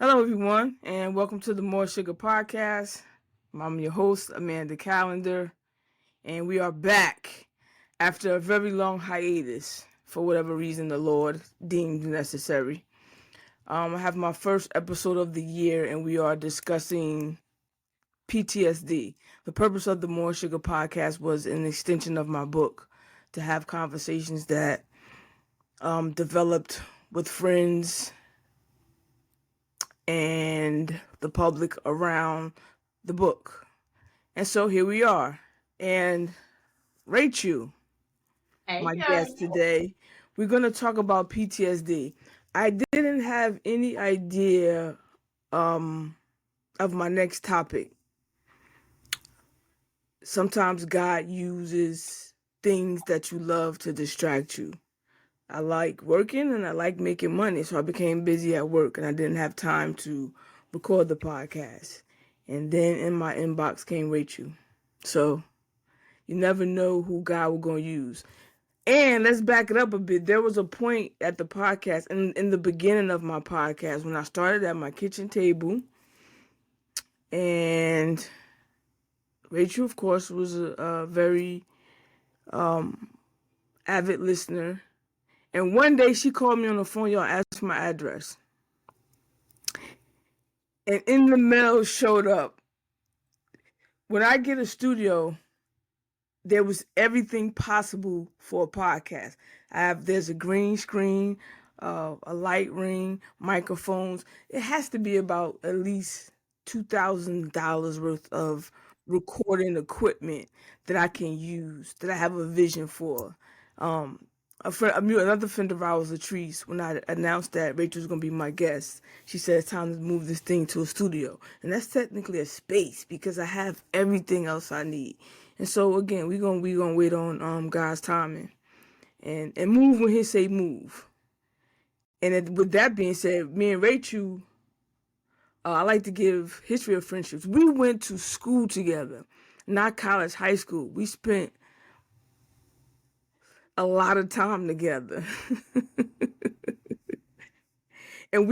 Hello, everyone, and welcome to the More Sugar Podcast. I'm your host, Amanda Callender, and we are back after a very long hiatus for whatever reason the Lord deemed necessary. I have my first episode of the year, and we are discussing PTSD. The purpose of the More Sugar Podcast was an extension of my book to have conversations that developed with friends and the public around the book. And so here we are. And Rachel, Hey, my yo. guest today, we're going to talk about PTSD. I didn't have any idea um, of my next topic. Sometimes God uses things that you love to distract you. I like working and I like making money, so I became busy at work and I didn't have time to record the podcast. And then in my inbox came Rachel. So you never know who God will gonna use. And let's back it up a bit. There was a point at the podcast, in the beginning of my podcast, when I started at my kitchen table, and Rachel, of course, was a very avid listener. And one day she called me on the phone, y'all, asked for my address. And in the mail showed up. When I get a studio, there was everything possible for a podcast. There's a green screen, a light ring, microphones. It has to be about at least $2,000 worth of recording equipment that I can use, that I have a vision for. Um, another friend of ours, Latrice, when I announced that Rachel was going to be my guest, she said it's time to move this thing to a studio. And that's technically a space because I have everything else I need. And so again, we gonna wait on God's timing and move when He say move. And with that being said, me and Rachel, I like to give history of friendships. We went to school together, not college, high school. We spent a lot of time together. And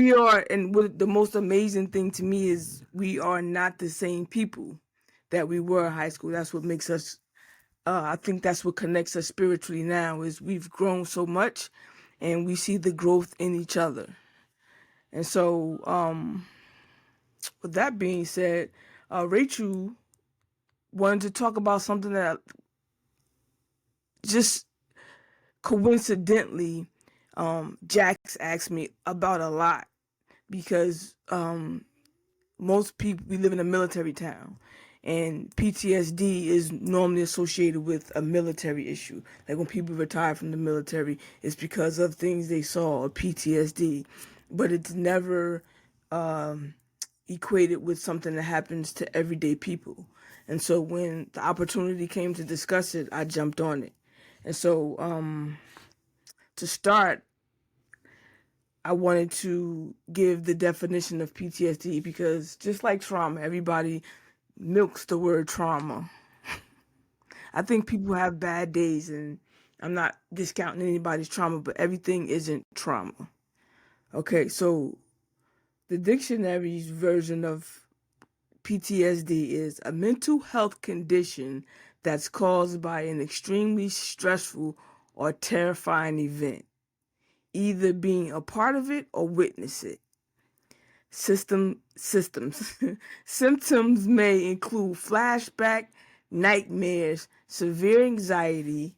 what the most amazing thing to me is we are not the same people that we were in high school. That's what makes us I think that's what connects us spiritually now is we've grown so much and we see the growth in each other. And so, with that being said, Rachel wanted to talk about something that just coincidentally, Jax asked me about a lot because most people, we live in a military town. And PTSD is normally associated with a military issue. Like when people retire from the military, it's because of things they saw or PTSD. But it's never equated with something that happens to everyday people. And so when the opportunity came to discuss it, I jumped on it. And so to start, I wanted to give the definition of PTSD because just like trauma, everybody milks the word trauma. I think people have bad days, and I'm not discounting anybody's trauma, but everything isn't trauma. Okay, so the dictionary's version of PTSD is a mental health condition that's caused by an extremely stressful or terrifying event, either being a part of it or witness it. Systems symptoms may include flashback, nightmares, severe anxiety,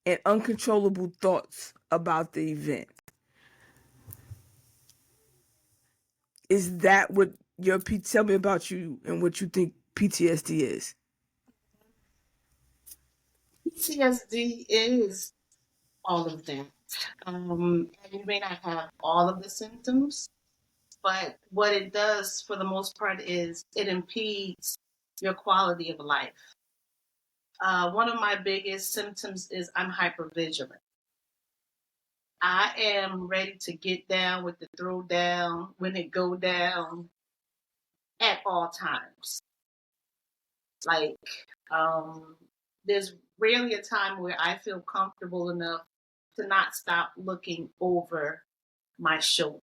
and uncontrollable thoughts about the event. Is that what tell me about you and what you think PTSD is? PTSD is all of that. And you may not have all of the symptoms, but what it does for the most part is it impedes your quality of life. One of my biggest symptoms is I'm hypervigilant. I am ready to get down with the throw down when it go down at all times. Like, um, there's rarely a time where I feel comfortable enough to not stop looking over my shoulder.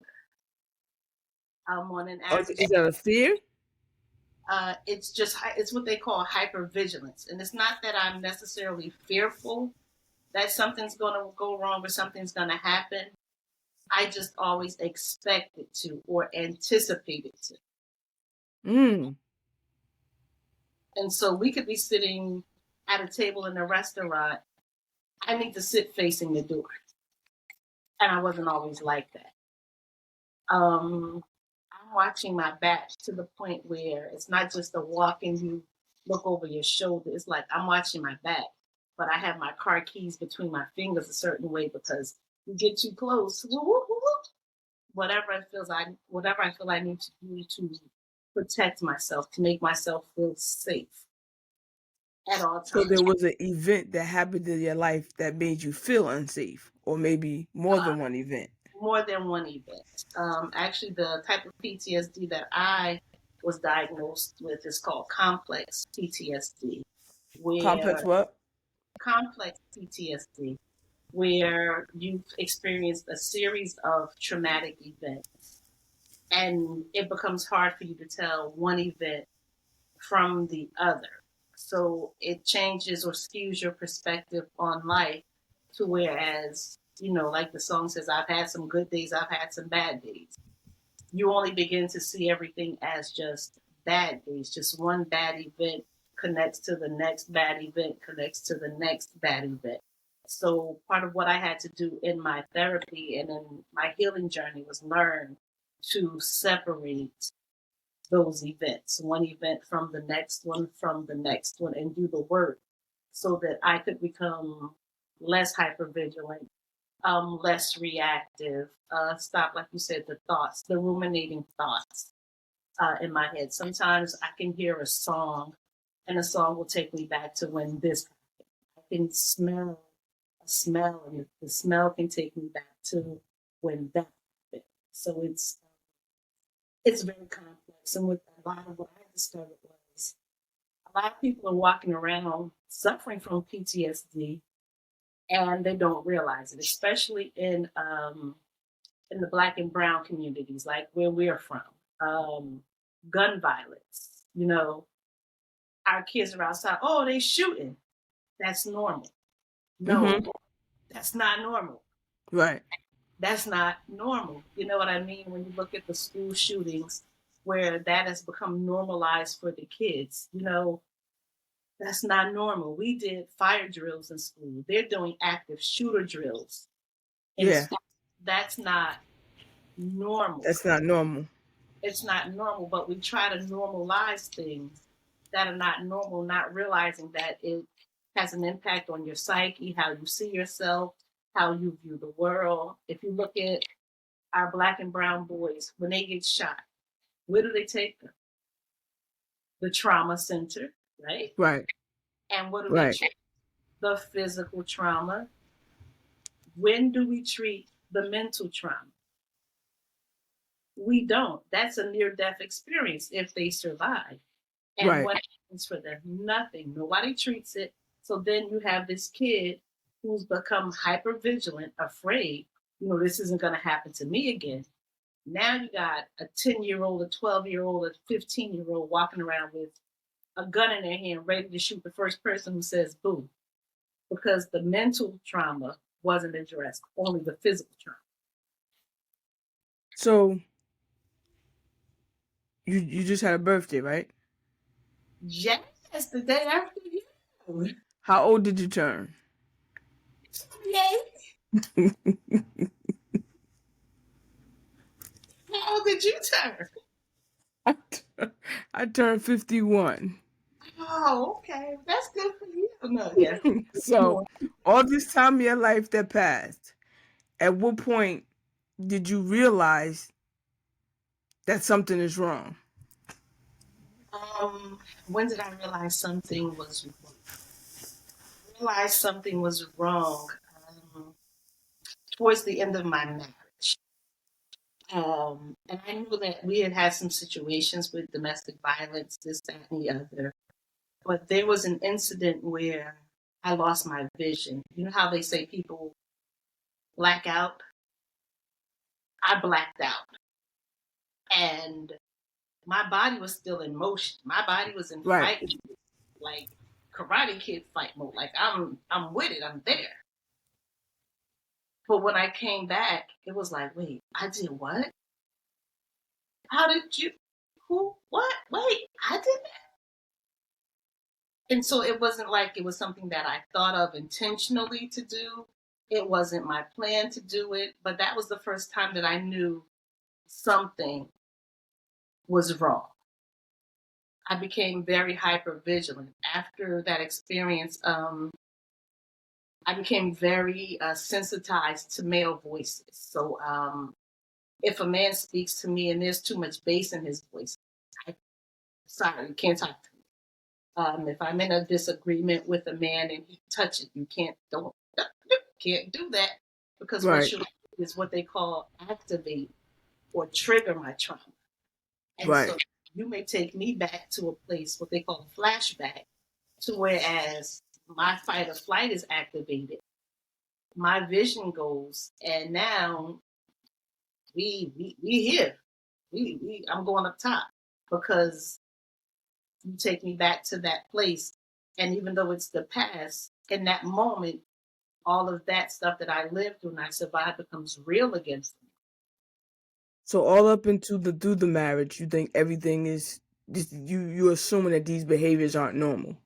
On an Or average, is that a fear? it's what they call hypervigilance, and it's not that I'm necessarily fearful that something's going to go wrong or something's going to happen. I just always expect it to or anticipate it to. Mm. And so we could be sitting at a table in a restaurant. I need to sit facing the door. And I wasn't always like that. I'm watching my back to the point where it's not just a walk and you look over your shoulder. It's like I'm watching my back, but I have my car keys between my fingers a certain way because you get too close. Woo, woo, woo, woo. Whatever I feel I need to do to protect myself, to make myself feel safe at all So times. there was an event that happened in your life that made you feel unsafe, or maybe more than one event. More than one event. Actually, the type of PTSD that I was diagnosed with is called complex PTSD, Complex where what? complex PTSD, where you've experienced a series of traumatic events, and it becomes hard for you to tell one event from the other. So it changes or skews your perspective on life to whereas, like the song says, I've had some good days, I've had some bad days. You only begin to see everything as just bad days. Just one bad event connects to the next bad event, connects to the next bad event. So part of what I had to do in my therapy and in my healing journey was learn to separate those events, one event from the next one, and do the work so that I could become less hypervigilant, less reactive, stop, like you said, the ruminating thoughts in my head. Sometimes I can hear a song, and a song will take me back to when this happened. I can smell a smell, and the smell can take me back to when that happened. So it's very complex. And with a lot of what I discovered was a lot of people are walking around suffering from PTSD and they don't realize it, especially in the Black and Brown communities, like where we're from. Gun violence, our kids are outside. Oh, they shooting. That's normal. No, Mm-hmm. that's not normal. Right. That's not normal. You know what I mean? When you look at the school shootings where that has become normalized for the kids, that's not normal. We did fire drills in school. They're doing active shooter drills in Yeah. school. That's not normal. That's not normal. It's not normal, but we try to normalize things that are not normal, not realizing that it has an impact on your psyche, how you see yourself, how you view the world. If you look at our Black and brown boys, when they get shot, where do they take them? The trauma center, right? Right. And what do they Right. treat? The physical trauma. When do we treat the mental trauma? We don't. That's a near death experience if they survive. And Right. what happens for them? Nothing. Nobody treats it. So then you have this kid who's become hyper vigilant, afraid, this isn't going to happen to me again. Now you got a 10-year-old, a 12-year-old, a 15-year-old walking around with a gun in their hand, ready to shoot the first person who says boo, because the mental trauma wasn't addressed, only the physical trauma. So you just had a birthday, right? Yes, the day after you. How old did you turn? Yay. How old did you turn? I turned 51. Oh, okay. That's good for you. No, yes. So all this time in your life that passed, at what point did you realize that something is wrong? When did I realize something was wrong? Realize something was wrong towards the end of my marriage. And I knew that we had had some situations with domestic violence, this, that, and the other. But there was an incident where I lost my vision. You know how they say people black out? I blacked out. And my body was still in motion. My body was in Right. fight mode, like Karate Kid fight mode. Like I'm with it. I'm there. But when I came back, it was like, wait, I did what? How did you? Who? What? Wait, I did that. And so it wasn't like it was something that I thought of intentionally to do. It wasn't my plan to do it, but that was the first time that I knew something was wrong. I became very hyper vigilant after that experience. I became very sensitized to male voices. So if a man speaks to me and there's too much bass in his voice, I sorry, you can't talk to me. If I'm in a disagreement with a man and he touches, you can't do that, because what Right. you do is what they call activate or trigger my trauma. And Right. so you may take me back to a place, what they call a flashback, to whereas my fight or flight is activated, my vision goes, and now we here. I'm going up top because you take me back to that place. And even though it's the past, in that moment, all of that stuff that I lived through and I survived becomes real again for me. So all up into the through the marriage, you think everything is just you assuming that these behaviors aren't normal.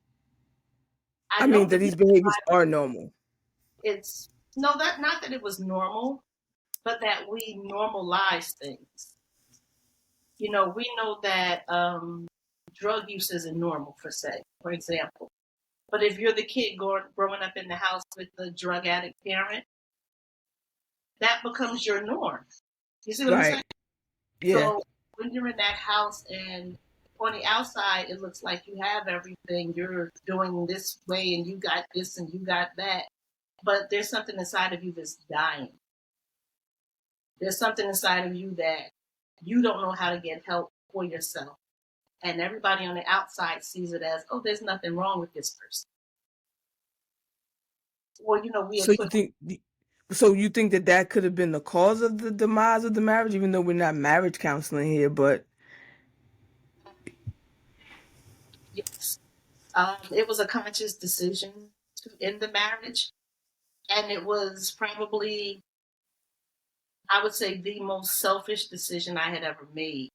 I I mean know that that these behaviors are normal. it's no, that not that it was normal, but that we normalize things. We know that drug use isn't normal, for example. But if you're the kid growing up in the house with the drug addict parent, that becomes your norm. You see what I'm saying? Right. Yeah. So when you're in that house and on the outside, it looks like you have everything. You're doing this way and you got this and you got that. But there's something inside of you that's dying. There's something inside of you that you don't know how to get help for yourself. And everybody on the outside sees it as, oh, there's nothing wrong with this person. Or, we So you equip. think you think that that could have been the cause of the demise of the marriage, even though we're not marriage counseling here, but Yes. It was a conscious decision to end the marriage. And it was probably, I would say, the most selfish decision I had ever made,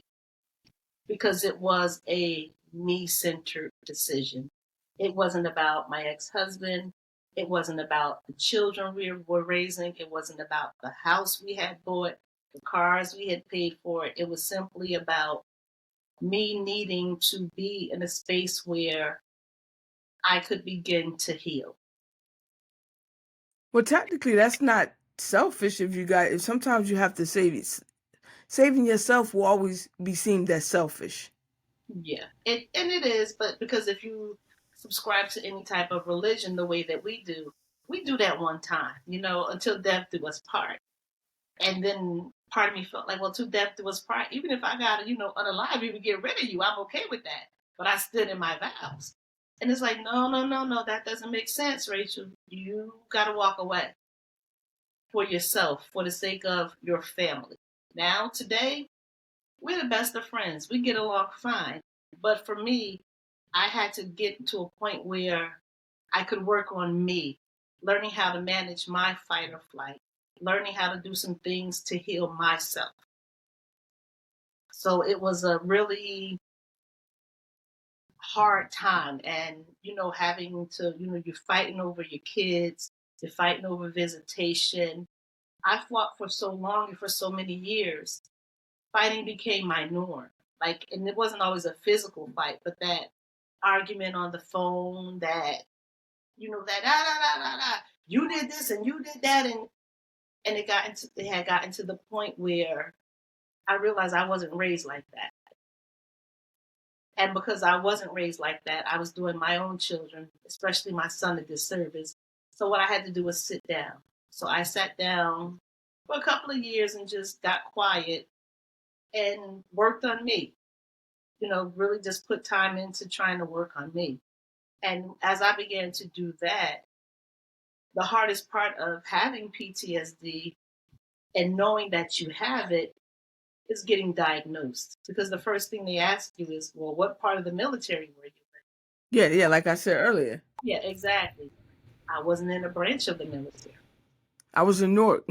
because it was a me centered decision. It wasn't about my ex husband. It wasn't about the children we were raising. It wasn't about the house we had bought, the cars we had paid for. It was simply about me needing to be in a space where I could begin to heal. well, technically that's not selfish. If sometimes you have to save it. Saving yourself will always be seen as selfish. Yeah, it is, but because if you subscribe to any type of religion the way that we do that one time, until death do us part. And then part of me felt like, well, to death do us part. Even if I got to, unalive you to get rid of you, I'm okay with that. But I stood in my vows. And it's like, no, no, no, no, that doesn't make sense, Rachel. You got to walk away for yourself, for the sake of your family. Now, today, we're the best of friends. We get along fine. But for me, I had to get to a point where I could work on me, learning how to manage my fight or flight, learning how to do some things to heal myself. So it was a really hard time. And, having to, you're fighting over your kids, you're fighting over visitation. I fought for so long and for so many years. Fighting became my norm. Like, and it wasn't always a physical fight, but that argument on the phone, that that you did this and you did that, and it had gotten to the point where I realized I wasn't raised like that. And because I wasn't raised like that, I was doing my own children, especially my son, a disservice. So what I had to do was sit down. So I sat down for a couple of years and just got quiet and worked on me. Really just put time into trying to work on me. And as I began to do that, the hardest part of having PTSD and knowing that you have it is getting diagnosed, because the first thing they ask you is, well, what part of the military were you Yeah, yeah, like I said earlier. in? Yeah, exactly. I wasn't in a branch of the military. I was in Newark.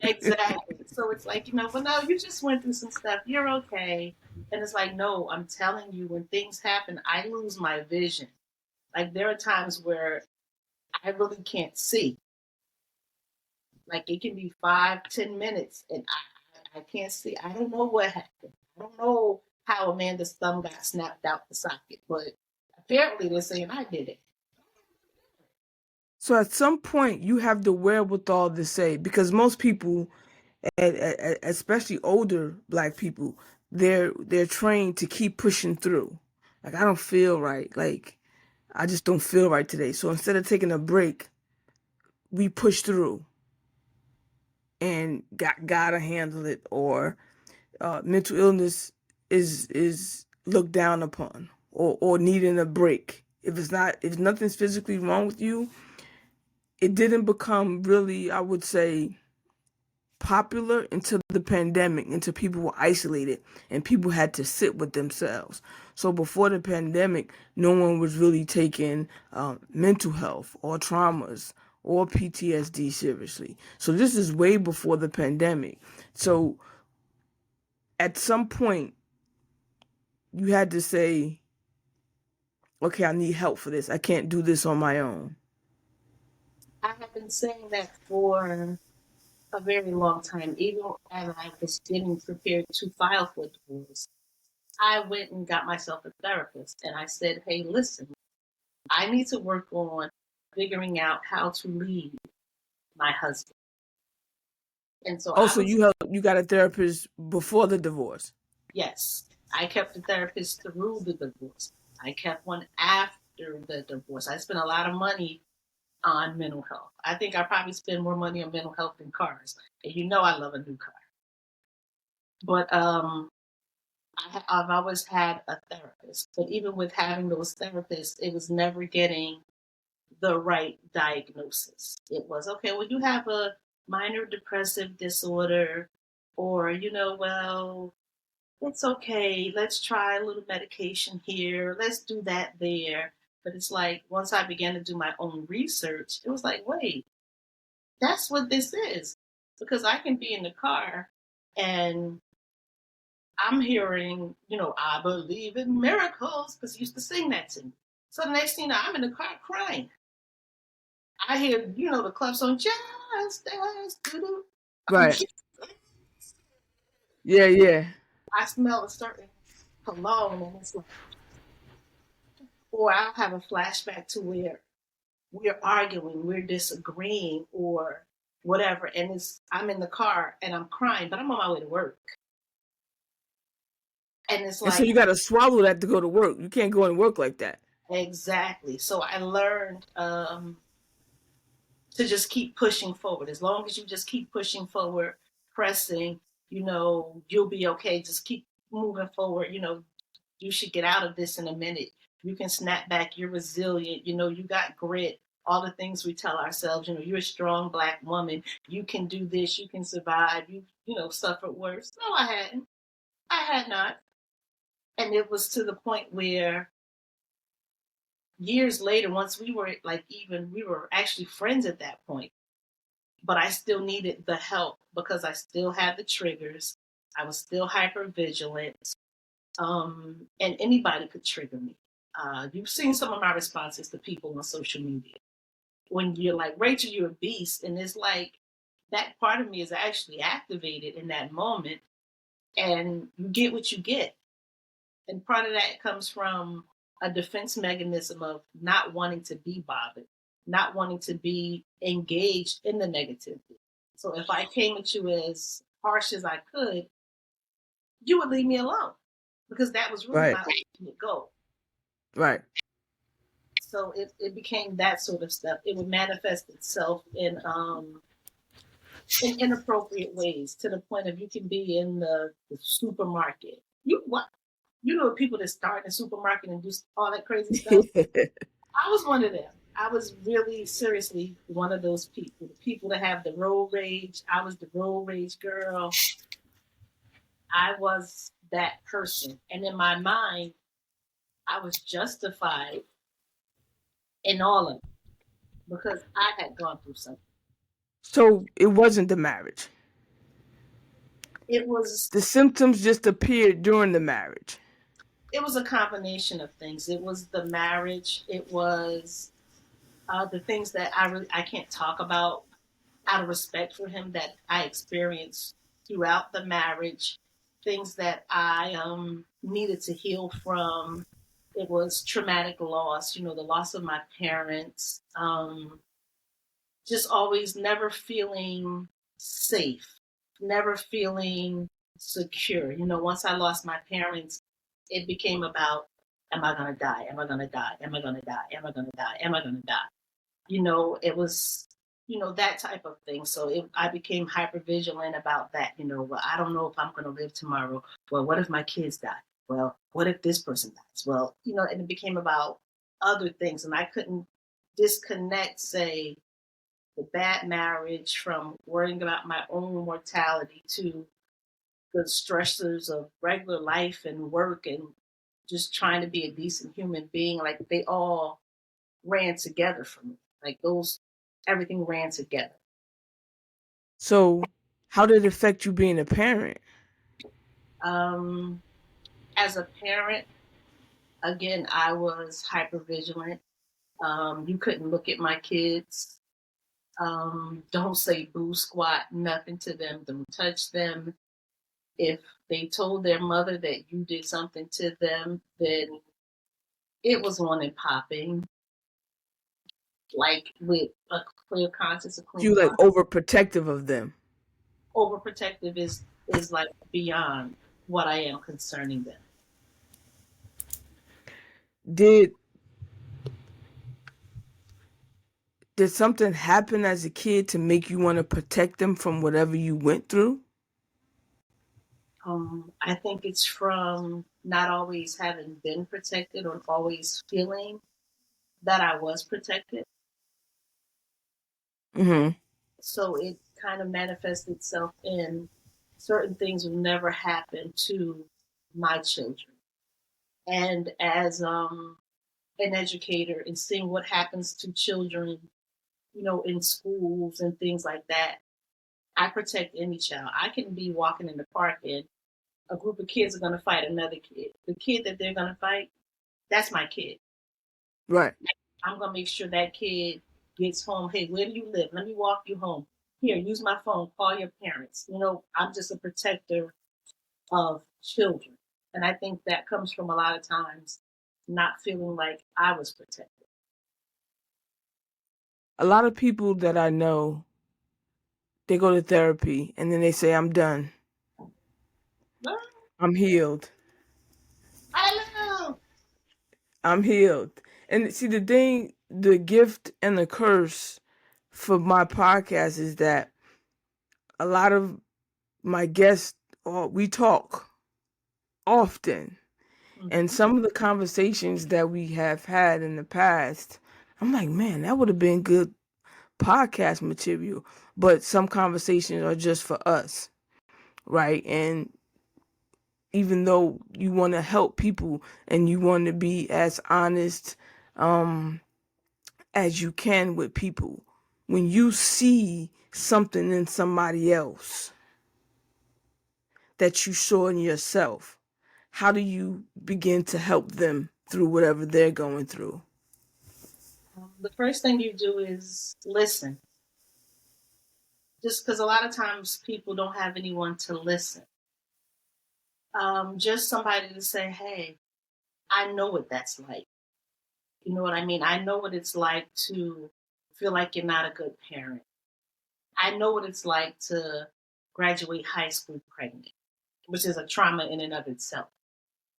Exactly. So it's like, but no, you just went through some stuff. You're okay. And it's like, no, I'm telling you, when things happen, I lose my vision. Like, there are times where I really can't see. Like, it can be 5, 10 minutes, and I can't see. I don't know what happened. I don't know how Amanda's thumb got snapped out the socket, but apparently they're saying I did it. So at some point, you have the wherewithal to say, because most people, especially older black people, they're trained to keep pushing through. Like, I don't feel right. Like, I just don't feel right today. So instead of taking a break, we push through and gotta handle it. Or mental illness is looked down upon, or needing a break. If nothing's physically wrong with you, it didn't become really, I would say, popular until the pandemic, until people were isolated and people had to sit with themselves. So before the pandemic, no one was really taking mental health or traumas or PTSD seriously. So this is way before the pandemic. So at some point, you had to say, okay, I need help for this. I can't do this on my own. I have been saying that for a very long time, even as I was getting prepared to file for divorce. I went and got myself a therapist, and I said, hey, listen, I need to work on figuring out how to leave my husband. And so Oh, I so was, you got a therapist before the divorce. yes, I kept a therapist through the divorce. I kept one after the divorce. I spent a lot of money on mental health. I think I probably spend more money on mental health than cars. And I love a new car. But I've always had a therapist. But even with having those therapists, it was never getting the right diagnosis. It was, okay, well, you have a minor depressive disorder, or, well, it's okay. Let's try a little medication here. Let's do that there. But it's like, once I began to do my own research, it was like, wait, that's what this is. Because I can be in the car and I'm hearing, I believe in miracles, because he used to sing that to me. So the next thing you know, I'm in the car crying. I hear, the club song, just dance, doo-doo. Right. Yeah, yeah. I smell a certain cologne, and it's like, or I'll have a flashback to where we're arguing, we're disagreeing, or whatever, and I'm in the car and I'm crying, but I'm on my way to work. And it's And so like, you got to swallow that to go to work. You can't go and work like that. exactly. So I learned to just keep pushing forward. As long as you just keep pushing forward, pressing, you'll be okay. Just keep moving forward. You should get out of this in a minute. You can snap back. You're resilient. You got grit. All the things we tell ourselves. You're a strong Black woman. You can do this. You can survive. You suffered worse. No, I hadn't. I had not. And it was to the point where years later, once we were we were actually friends at that point, but I still needed the help because I still had the triggers. I was still hyper vigilant. And anybody could trigger me. You've seen some of my responses to people on social media. When you're like, Rachel, you're a beast. And it's like, that part of me is actually activated in that moment. And you get what you get. And part of that comes from a defense mechanism of not wanting to be bothered, not wanting to be engaged in the negativity. So if I came at you as harsh as I could, you would leave me alone, because that was really Right. my ultimate goal. Right. So it became that sort of stuff. It would manifest itself in inappropriate ways, to the point of, you can be in the supermarket. People that start in the supermarket and do all that crazy stuff. I was one of them. I was really seriously one of those people. The people that have the road rage. I was the road rage girl. I was that person. And in my mind, I was justified in all of it because I had gone through something. So it wasn't the marriage. It was The symptoms just appeared during the marriage. it was a combination of things. It was the marriage. It was the things that I can't talk about out of respect for him that I experienced throughout the marriage. Things that I needed to heal from. It was traumatic loss. The loss of my parents. Just always never feeling safe, never feeling secure. Once I lost my parents, it became about, am I going to die? Am I going to die? Am I going to die? Am I going to die? Am I going to die? It was, that type of thing. So I became hyper vigilant about that. Well, I don't know if I'm going to live tomorrow. Well, what if my kids die? Well, what if this person dies? Well, and it became about other things. And I couldn't disconnect, say, the bad marriage from worrying about my own mortality to the stressors of regular life and work and just trying to be a decent human being. Like they all ran together for me. Like everything ran together. So how did it affect you being a parent? Um, as a parent, again, I was hyper vigilant. You couldn't look at my kids. Don't say boo squat, nothing to them. Don't touch them. If they told their mother that you did something to them, then it was on and popping, like with a clear conscience, a clean You like conscience. overprotective of them. Overprotective is like beyond what I am concerning them. Did did something happen as a kid to make you want to protect them from whatever you went through? I think it's from not always having been protected or always feeling that I was protected. Mm-hmm. So it kind of manifests itself in certain things will never happen to my children. And as an educator and seeing what happens to children, in schools and things like that, I protect any child. I can be walking in the park and a group of kids are going to fight another kid. The kid that they're going to fight, that's my kid. Right. I'm going to make sure that kid gets home. Hey, where do you live? Let me walk you home. Here, use my phone. Call your parents. I'm just a protector of children. And I think that comes from a lot of times not feeling like I was protected. A lot of people that I know, they go to therapy and then they say, I'm done. I'm healed. I know. I'm healed. And see, the thing, the gift and the curse for my podcast is that a lot of my guests, we talk often. And Mm-hmm. some of the conversations that we have had in the past, I'm like, man, that would have been good podcast material. But some conversations are just for us, right? And even though you want to help people and you want to be as honest as you can with people, when you see something in somebody else that you saw in yourself, how do you begin to help them through whatever they're going through? The first thing you do is listen. Just because a lot of times people don't have anyone to listen. Just somebody to say, hey, I know what that's like. You know what I mean? I know what it's like to feel like you're not a good parent. I know what it's like to graduate high school pregnant, which is a trauma in and of itself.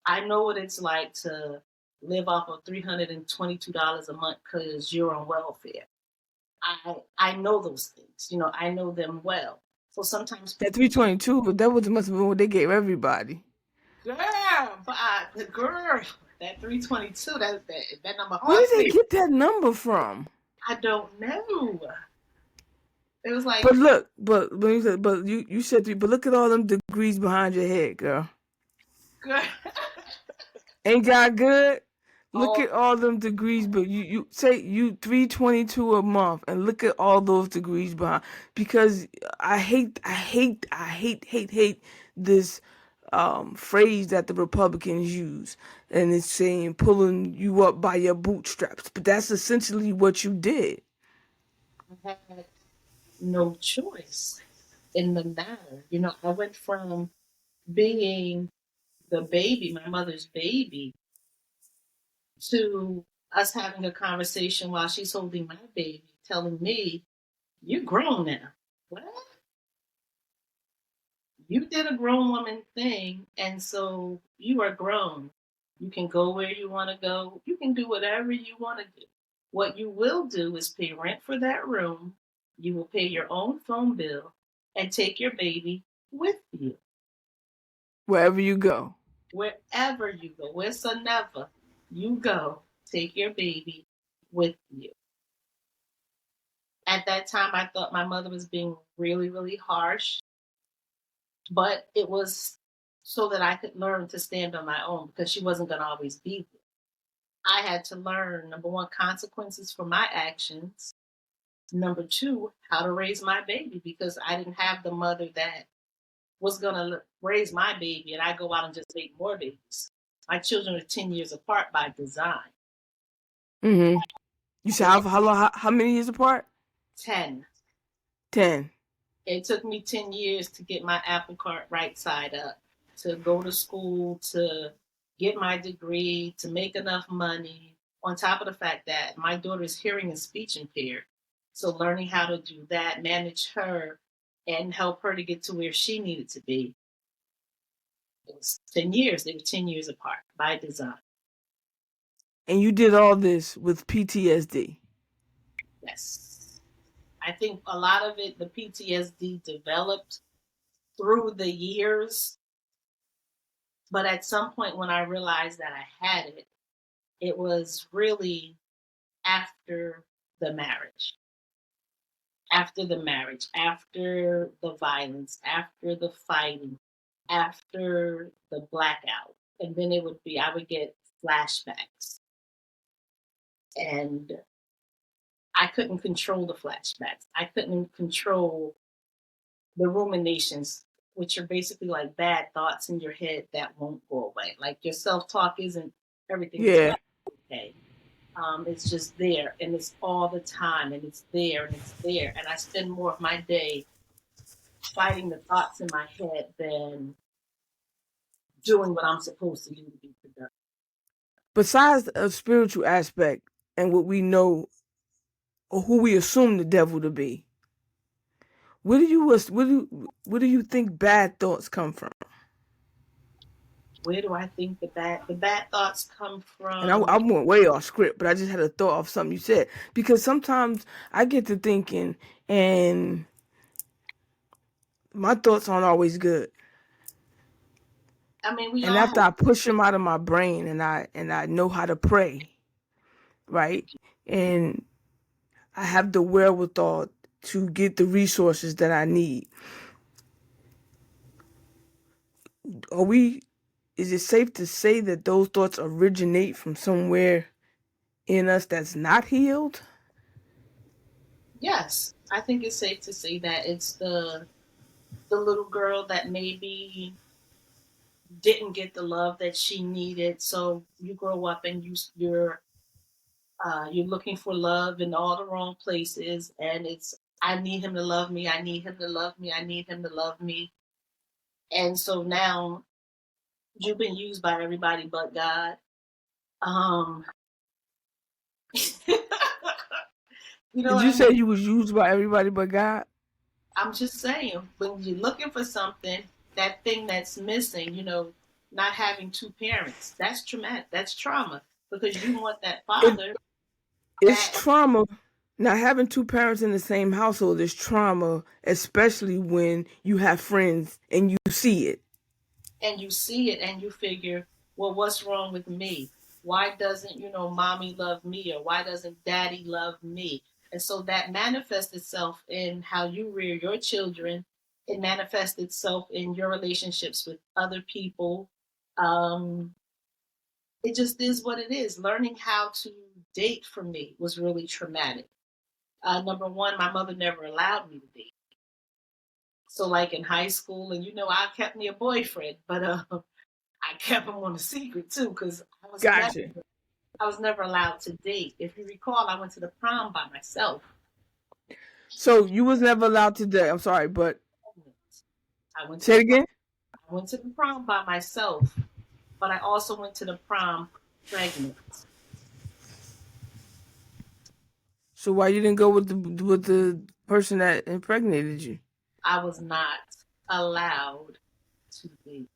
I know what it's like to live off of $322 a month because you're on welfare. I know those things. I know them well. So sometimes That people, 322, that was must have been what they gave everybody. girl, but the girl, that 322, that number Where did haunts they me. get that number from? I don't know. It was like, But look, but you said, but look at all them degrees behind your head, girl. girl, Ain't God good? Look all at all them degrees, but you say you 322 a month, and look at all those degrees behind. Because I hate this phrase that the Republicans use, and it's saying pulling you up by your bootstraps. But that's essentially what you did. I had no choice in the matter. I went from being the baby, my mother's baby, to us having a conversation while she's holding my baby, telling me, "You're grown now." What? You did a grown woman thing, and so you are grown. You can go where you want to go. You can do whatever you want to do. What you will do is pay rent for that room. You will pay your own phone bill and take your baby with you Wherever you go. wherever you go, wheresoever you go. Take your baby with you. At that time, I thought my mother was being really, really harsh, but it was so that I could learn to stand on my own because she wasn't going to always be there. I had to learn, number one, consequences for my actions. Number two, how to raise my baby because I didn't have the mother that was going to raise my baby and I go out and just make more babies. My children are 10 years apart by design. Mm-hmm. You said They how many years apart? 10. 10. It took me 10 years to get my apple cart right side up, to go to school, to get my degree, to make enough money. On top of the fact that my daughter is hearing and speech impaired. So learning how to do that, manage her, and help her to get to where she needed to be. It was 10 years. They were 10 years apart by design. And you did all this with PTSD. Yes. I think a lot of it, the PTSD developed through the years. But at some point when I realized that I had it, it was really after the marriage. After the marriage, after the violence, after the fighting, after the blackout. And then I would get flashbacks. And I couldn't control the flashbacks. I couldn't control the ruminations, which are basically like bad thoughts in your head that won't go away. Like your self talk isn't everything is Yeah. going to be okay. It's just there and it's all the time and it's there and it's there. And I spend more of my day fighting the thoughts in my head than doing what I'm supposed to do to be productive. Besides a spiritual aspect and what we know or who we assume the devil to be, where do you think bad thoughts come from? Where do I think the bad thoughts come And I, from? I went way off script, but I just had a thought of something you said because sometimes I get to thinking, and my thoughts aren't always good. I mean, we And all after have I push them out of my brain, and I know how to pray, right, and I have the wherewithal to get the resources that I need. Are we? Is it safe to say that those thoughts originate from somewhere in us that's not healed? yes. I think it's safe to say that it's the little girl that maybe didn't get the love that she needed. So you grow up and you're looking for love in all the wrong places, and it's I need him to love me. I need him to love me. I need him to love me. And so now you've been used by everybody but God. Um, you know Did what you I mean? say you was used by everybody but God? I'm just saying, when you're looking for something, that thing that's missing, not having two parents, that's traumatic. That's trauma because you want that It, father it's that trauma. Now, having two parents in the same household is trauma, especially when you have friends and you see it. and you see it and you figure, well, what's wrong with me? Why doesn't, mommy love me or why doesn't daddy love me? And so that manifests itself in how you rear your children. It manifests itself in your relationships with other people. Um, it just is what it is. Learning how to date for me was really traumatic. Number one, my mother never allowed me to date. So, like in high school, and I kept me a boyfriend, but I kept him on a secret too, because Gotcha. I was never allowed to date. If you recall, I went to the prom by myself. So you was never allowed to date. I'm sorry, but I went to say the it again. I went to the prom by myself, but I also went to the prom pregnant. So why you didn't go with the person that impregnated you? I was not allowed to date.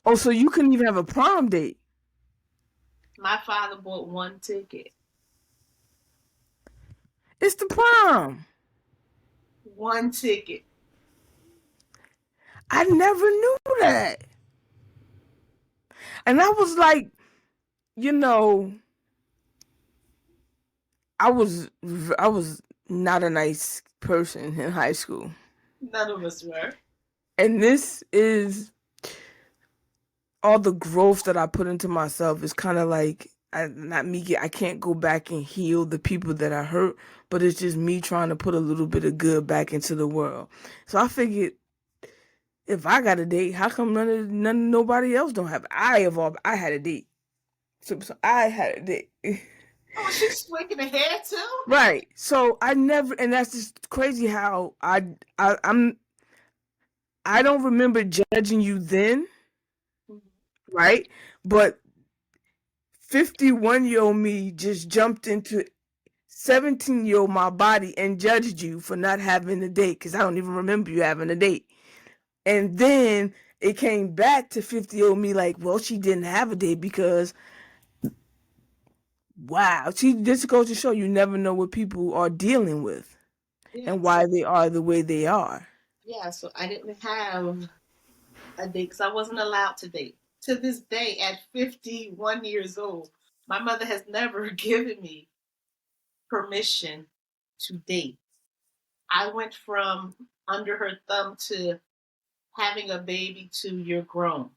Oh, so you couldn't even have a prom date. My father bought one ticket. It's the prom. One ticket. I never knew that. And I was like, you know, I was not a nice person in high school. None of us were. And this is all the growth that I put into myself is kind of like I can't go back and heal the people that I hurt, but it's just me trying to put a little bit of good back into the world. So I figured if I got a date, how come nobody else don't have? I had a date. So I had a date. Oh, she's swinging her hair too. Right. So I never, and that's just crazy how I don't remember judging you then, right? But 51-year-old me just jumped into 17-year-old my body and judged you for not having a date because I don't even remember you having a date. And then it came back to 50-year-old me like, well, she didn't have a date because, wow. See, this goes to show you never know what people are dealing with Yeah. and why they are the way they are. Yeah. So I didn't have a date because I wasn't allowed to date. To this day, at 51 years old, my mother has never given me permission to date. I went from under her thumb to having a baby to you're grown.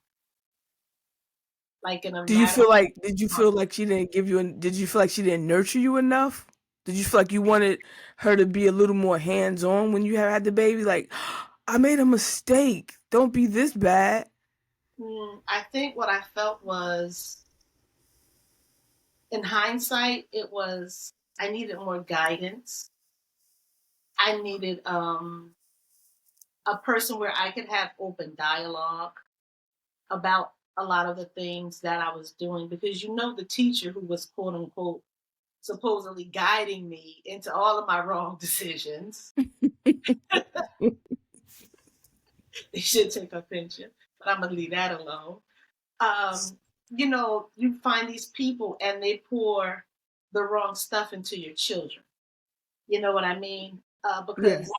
Like in a Do you matter feel like? Did you of months. feel like she didn't give you? Did you feel like she didn't nurture you enough? Did you feel like you wanted her to be a little more hands on when you had the baby? Like, I made a mistake. Don't be this bad. I think what I felt was, in hindsight, it was I needed more guidance. I needed a person where I could have open dialogue about a lot of the things that I was doing because the teacher who was quote unquote supposedly guiding me into all of my wrong decisions. They should take a pension, but I'm gonna leave that alone. You find these people and they pour the wrong stuff into your children. You know what I mean? Yeah. Because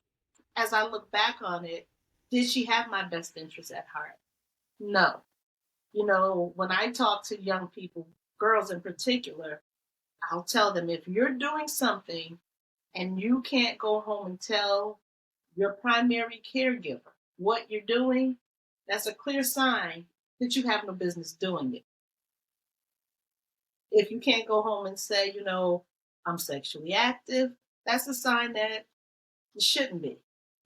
as I look back on it, did she have my best interest at heart? No. When I talk to young people, girls in particular, I'll tell them if you're doing something and you can't go home and tell your primary caregiver what you're doing, that's a clear sign that you have no business doing it. If you can't go home and say, I'm sexually active, that's a sign that it shouldn't be.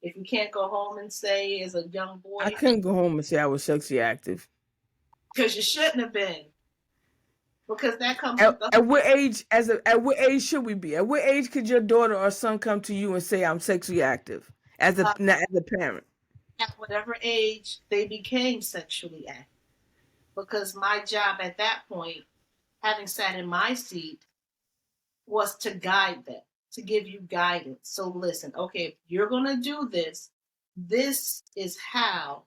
If you can't go home and say, as a young I boy, couldn't go home and say I was sexually active. because you shouldn't have been, because that comes At, with the at what age? At what age should we be? At what age could your daughter or son come to you and say I'm sexually active uh, as a parent? at whatever age they became sexually active. Because my job at that point, having sat in my seat, was to guide them, to give you guidance. So listen, okay, if you're going to do this, this is how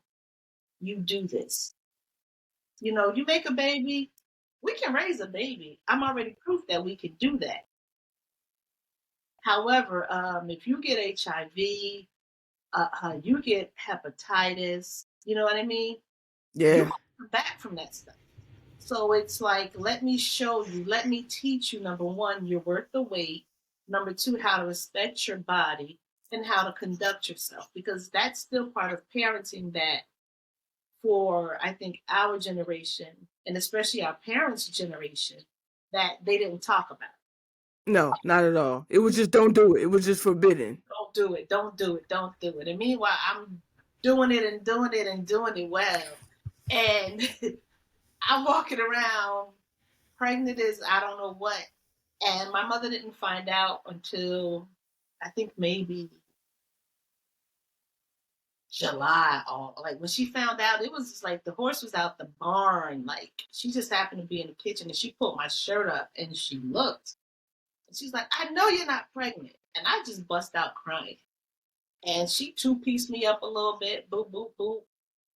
you do this. You make a baby, we can raise a baby. I'm already proof that we can do that. However, if you get HIV, you get hepatitis, you know what I mean? You Yeah. come back from that stuff. So it's like, let me show you, let me teach you, number one, you're worth the wait. Number two, how to respect your body and how to conduct yourself, because that's still part of parenting that for, I think, our generation, and especially our parents' generation, that they didn't talk about. No, not at all. It was just don't do it. It was just forbidden. Don't do it, don't do it, don't do it. And meanwhile, I'm doing it and doing it and doing it well. And I'm walking around pregnant as I don't know what. And my mother didn't find out until I think maybe July, or like when she found out, it was just like the horse was out the barn. Like she just happened to be in the kitchen and she pulled my shirt up and she looked and she's like, "I know you're not pregnant." And I just bust out crying. And she two-pieced me up a little bit, boop, boop, boop.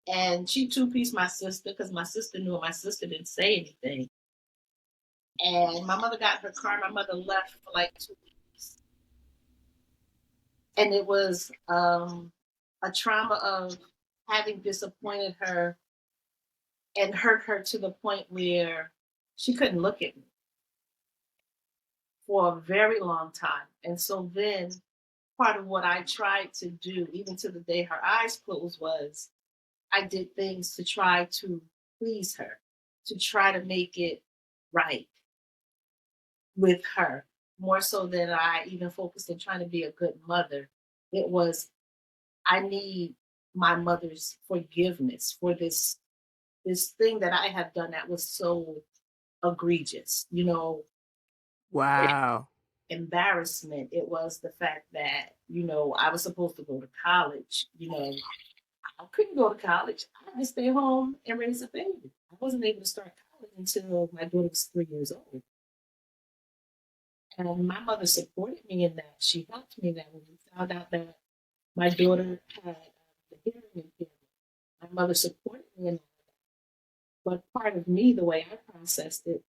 And she two-pieced my sister because my sister knew and my sister didn't say anything. And my mother got in her car. My mother left for like 2 weeks. And it was a trauma of having disappointed her and hurt her to the point where she couldn't look at me for a very long time. And so then part of what I tried to do, even to the day her eyes closed, was I did things to try to please her, to try to make it right with her, more so than I even focused on trying to be a good mother. It was, I need my mother's forgiveness for this thing that I have done that was so egregious, Wow. embarrassment. It was the fact that, I was supposed to go to college. I couldn't go to college. I had to stay home and raise a baby. I wasn't able to start college until my daughter was 3 years old. And my mother supported me in that. She helped me that when we found out that my daughter had the hearing impairment. My mother supported me in that. But part of me, the way I processed it,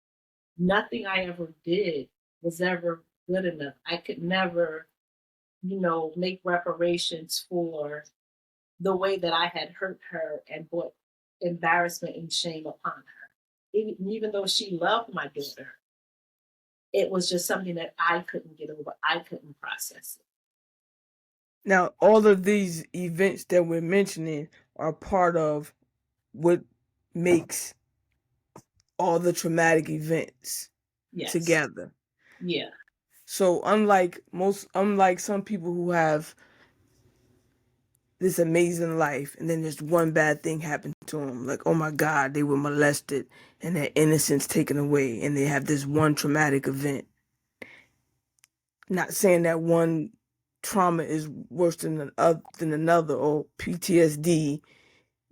nothing I ever did was ever good enough. I could never, make reparations for the way that I had hurt her and brought embarrassment and shame upon her. Even though she loved my daughter, it was just something that I couldn't get over. I couldn't process it. Now, all of these events that we're mentioning are part of what makes all the traumatic events Yes. together. Yeah. So unlike some people who have this amazing life and then just one bad thing happened to them, like, oh my God, they were molested and their innocence taken away and they have this one traumatic event. Not saying that one trauma is worse than another, or PTSD.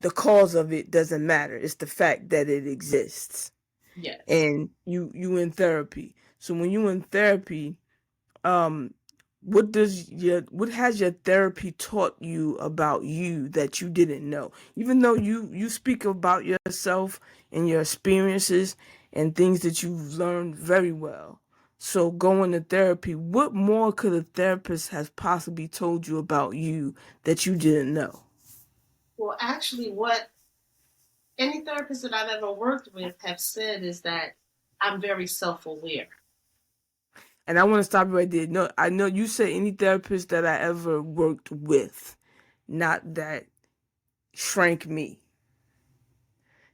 The cause of it doesn't matter. It's the fact that it exists. Yes. And you in therapy. So when you in therapy, um what has your therapy taught you about you that you didn't know? Even though you speak about yourself and your experiences and things that you've learned very well. So going to therapy, what more could a therapist have possibly told you about you that you didn't know? Well, actually, what any therapist that I've ever worked with have said is that I'm very self-aware. And I want to stop you right there. No, I know you said any therapist that I ever worked with, not that shrank me.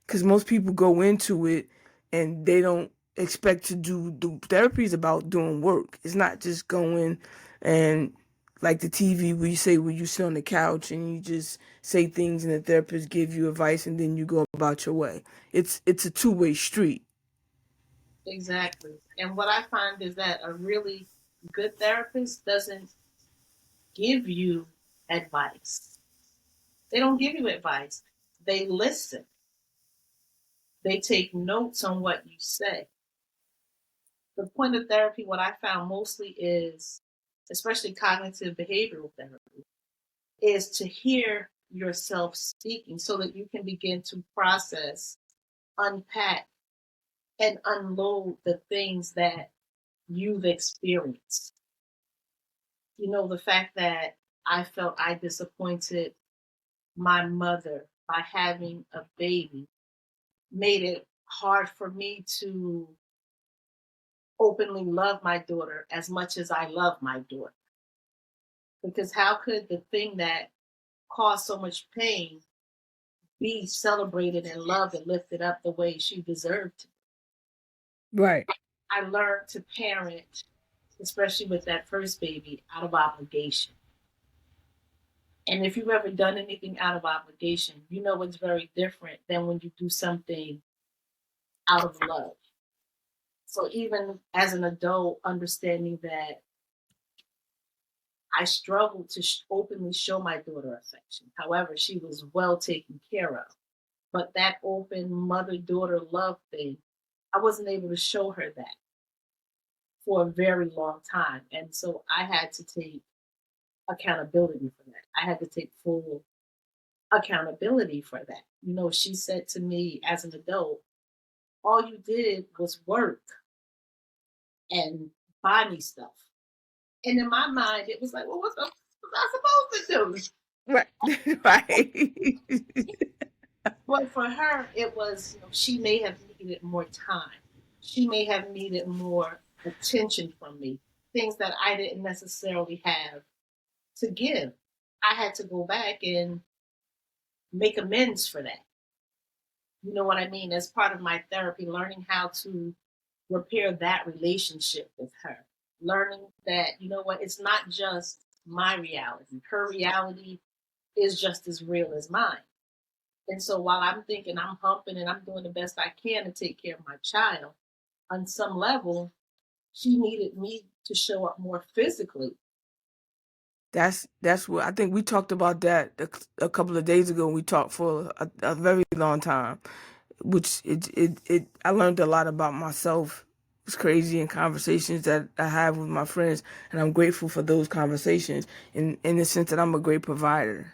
Because most people go into it and they don't expect to do therapy is about doing work. It's not just going and like the TV where you sit on the couch and you just say things and the therapist give you advice and then you go about your way. It's a two-way street. Exactly. And what I find is that a really good therapist doesn't give you advice. They don't give you advice. They listen. They take notes on what you say. The point of therapy, what I found mostly is, especially cognitive behavioral therapy, is to hear yourself speaking so that you can begin to process, unpack, and unload the things that you've experienced. The fact that I felt I disappointed my mother by having a baby made it hard for me to openly love my daughter as much as I love my daughter. Because how could the thing that caused so much pain be celebrated and loved and lifted up the way she deserved to? Right. I learned to parent, especially with that first baby, out of obligation. And if you've ever done anything out of obligation, you know it's very different than when you do something out of love. So even as an adult, understanding that I struggled to openly show my daughter affection. However, she was well taken care of. But that open mother daughter love thing, I wasn't able to show her that for a very long time. And so I had to take accountability for that. I had to take full accountability for that. You know, she said to me as an adult, all you did was work and buy me stuff. And in my mind, it was like, well, what was I supposed to do? Right. Right. But for her, it was, you know, she may have needed more time. She may have needed more attention from me, things that I didn't necessarily have to give. I had to go back and make amends for that. You know what I mean? As part of my therapy, learning how to repair that relationship with her, learning that, you know what, it's not just my reality. Her reality is just as real as mine. And so while I'm thinking I'm humping and I'm doing the best I can to take care of my child, on some level, she needed me to show up more physically. That's what I think we talked about that a couple of days ago. We talked for a very long time, which I learned a lot about myself. It's crazy in conversations that I have with my friends, and I'm grateful for those conversations in the sense that I'm a great provider.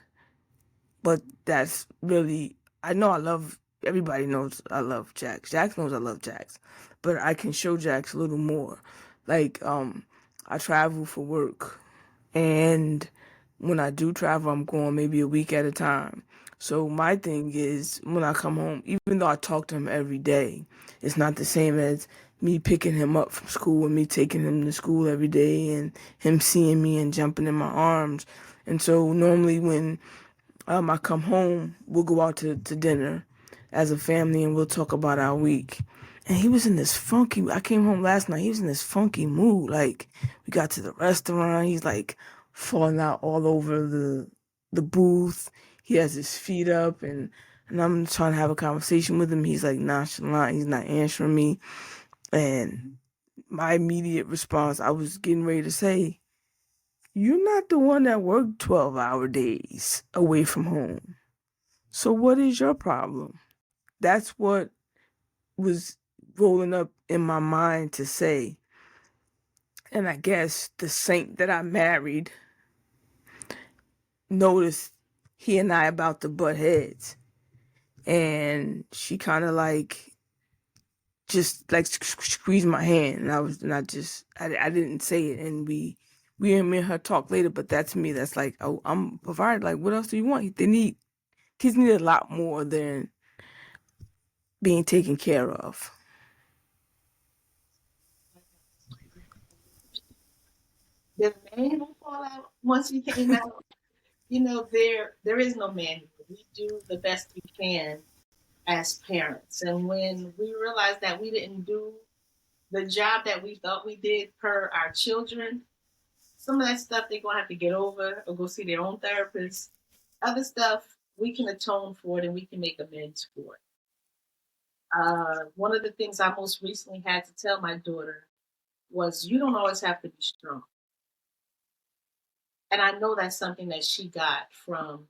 But that's really, I know I love, everybody knows I love Jax. Jax knows I love Jax, but I can show Jax a little more. Like, I travel for work, and when I do travel, I'm going maybe a week at a time. So my thing is, when I come home, even though I talk to him every day, it's not the same as me picking him up from school and me taking him to school every day and him seeing me and jumping in my arms. And so normally when I come home, we'll go out to dinner as a family and we'll talk about our week. And he was in this funky, I came home last night, he was in this funky mood. Like, we got to the restaurant, he's like falling out all over the booth. He has his feet up and I'm trying to have a conversation with him. He's like nonchalant, he's not answering me. And my immediate response, I was getting ready to say, you're not the one that worked 12-hour days away from home. So what is your problem? That's what was rolling up in my mind to say. And I guess the saint that I married noticed he and I about to butt heads. And she kind of like just like squeezed my hand. And I didn't say it. And we and me and her talk later, but that's me. That's like, oh, I'm provided. Like, what else do you want? Kids need a lot more than being taken care of. Did the manual fall out once we came out? You know, there is no manual. We do the best we can as parents. And when we realized that we didn't do the job that we thought we did per our children, some of that stuff they're gonna have to get over or go see their own therapist. Other stuff we can atone for it and we can make amends for it. One of the things I most recently had to tell my daughter was, you don't always have to be strong. And I know that's something that she got from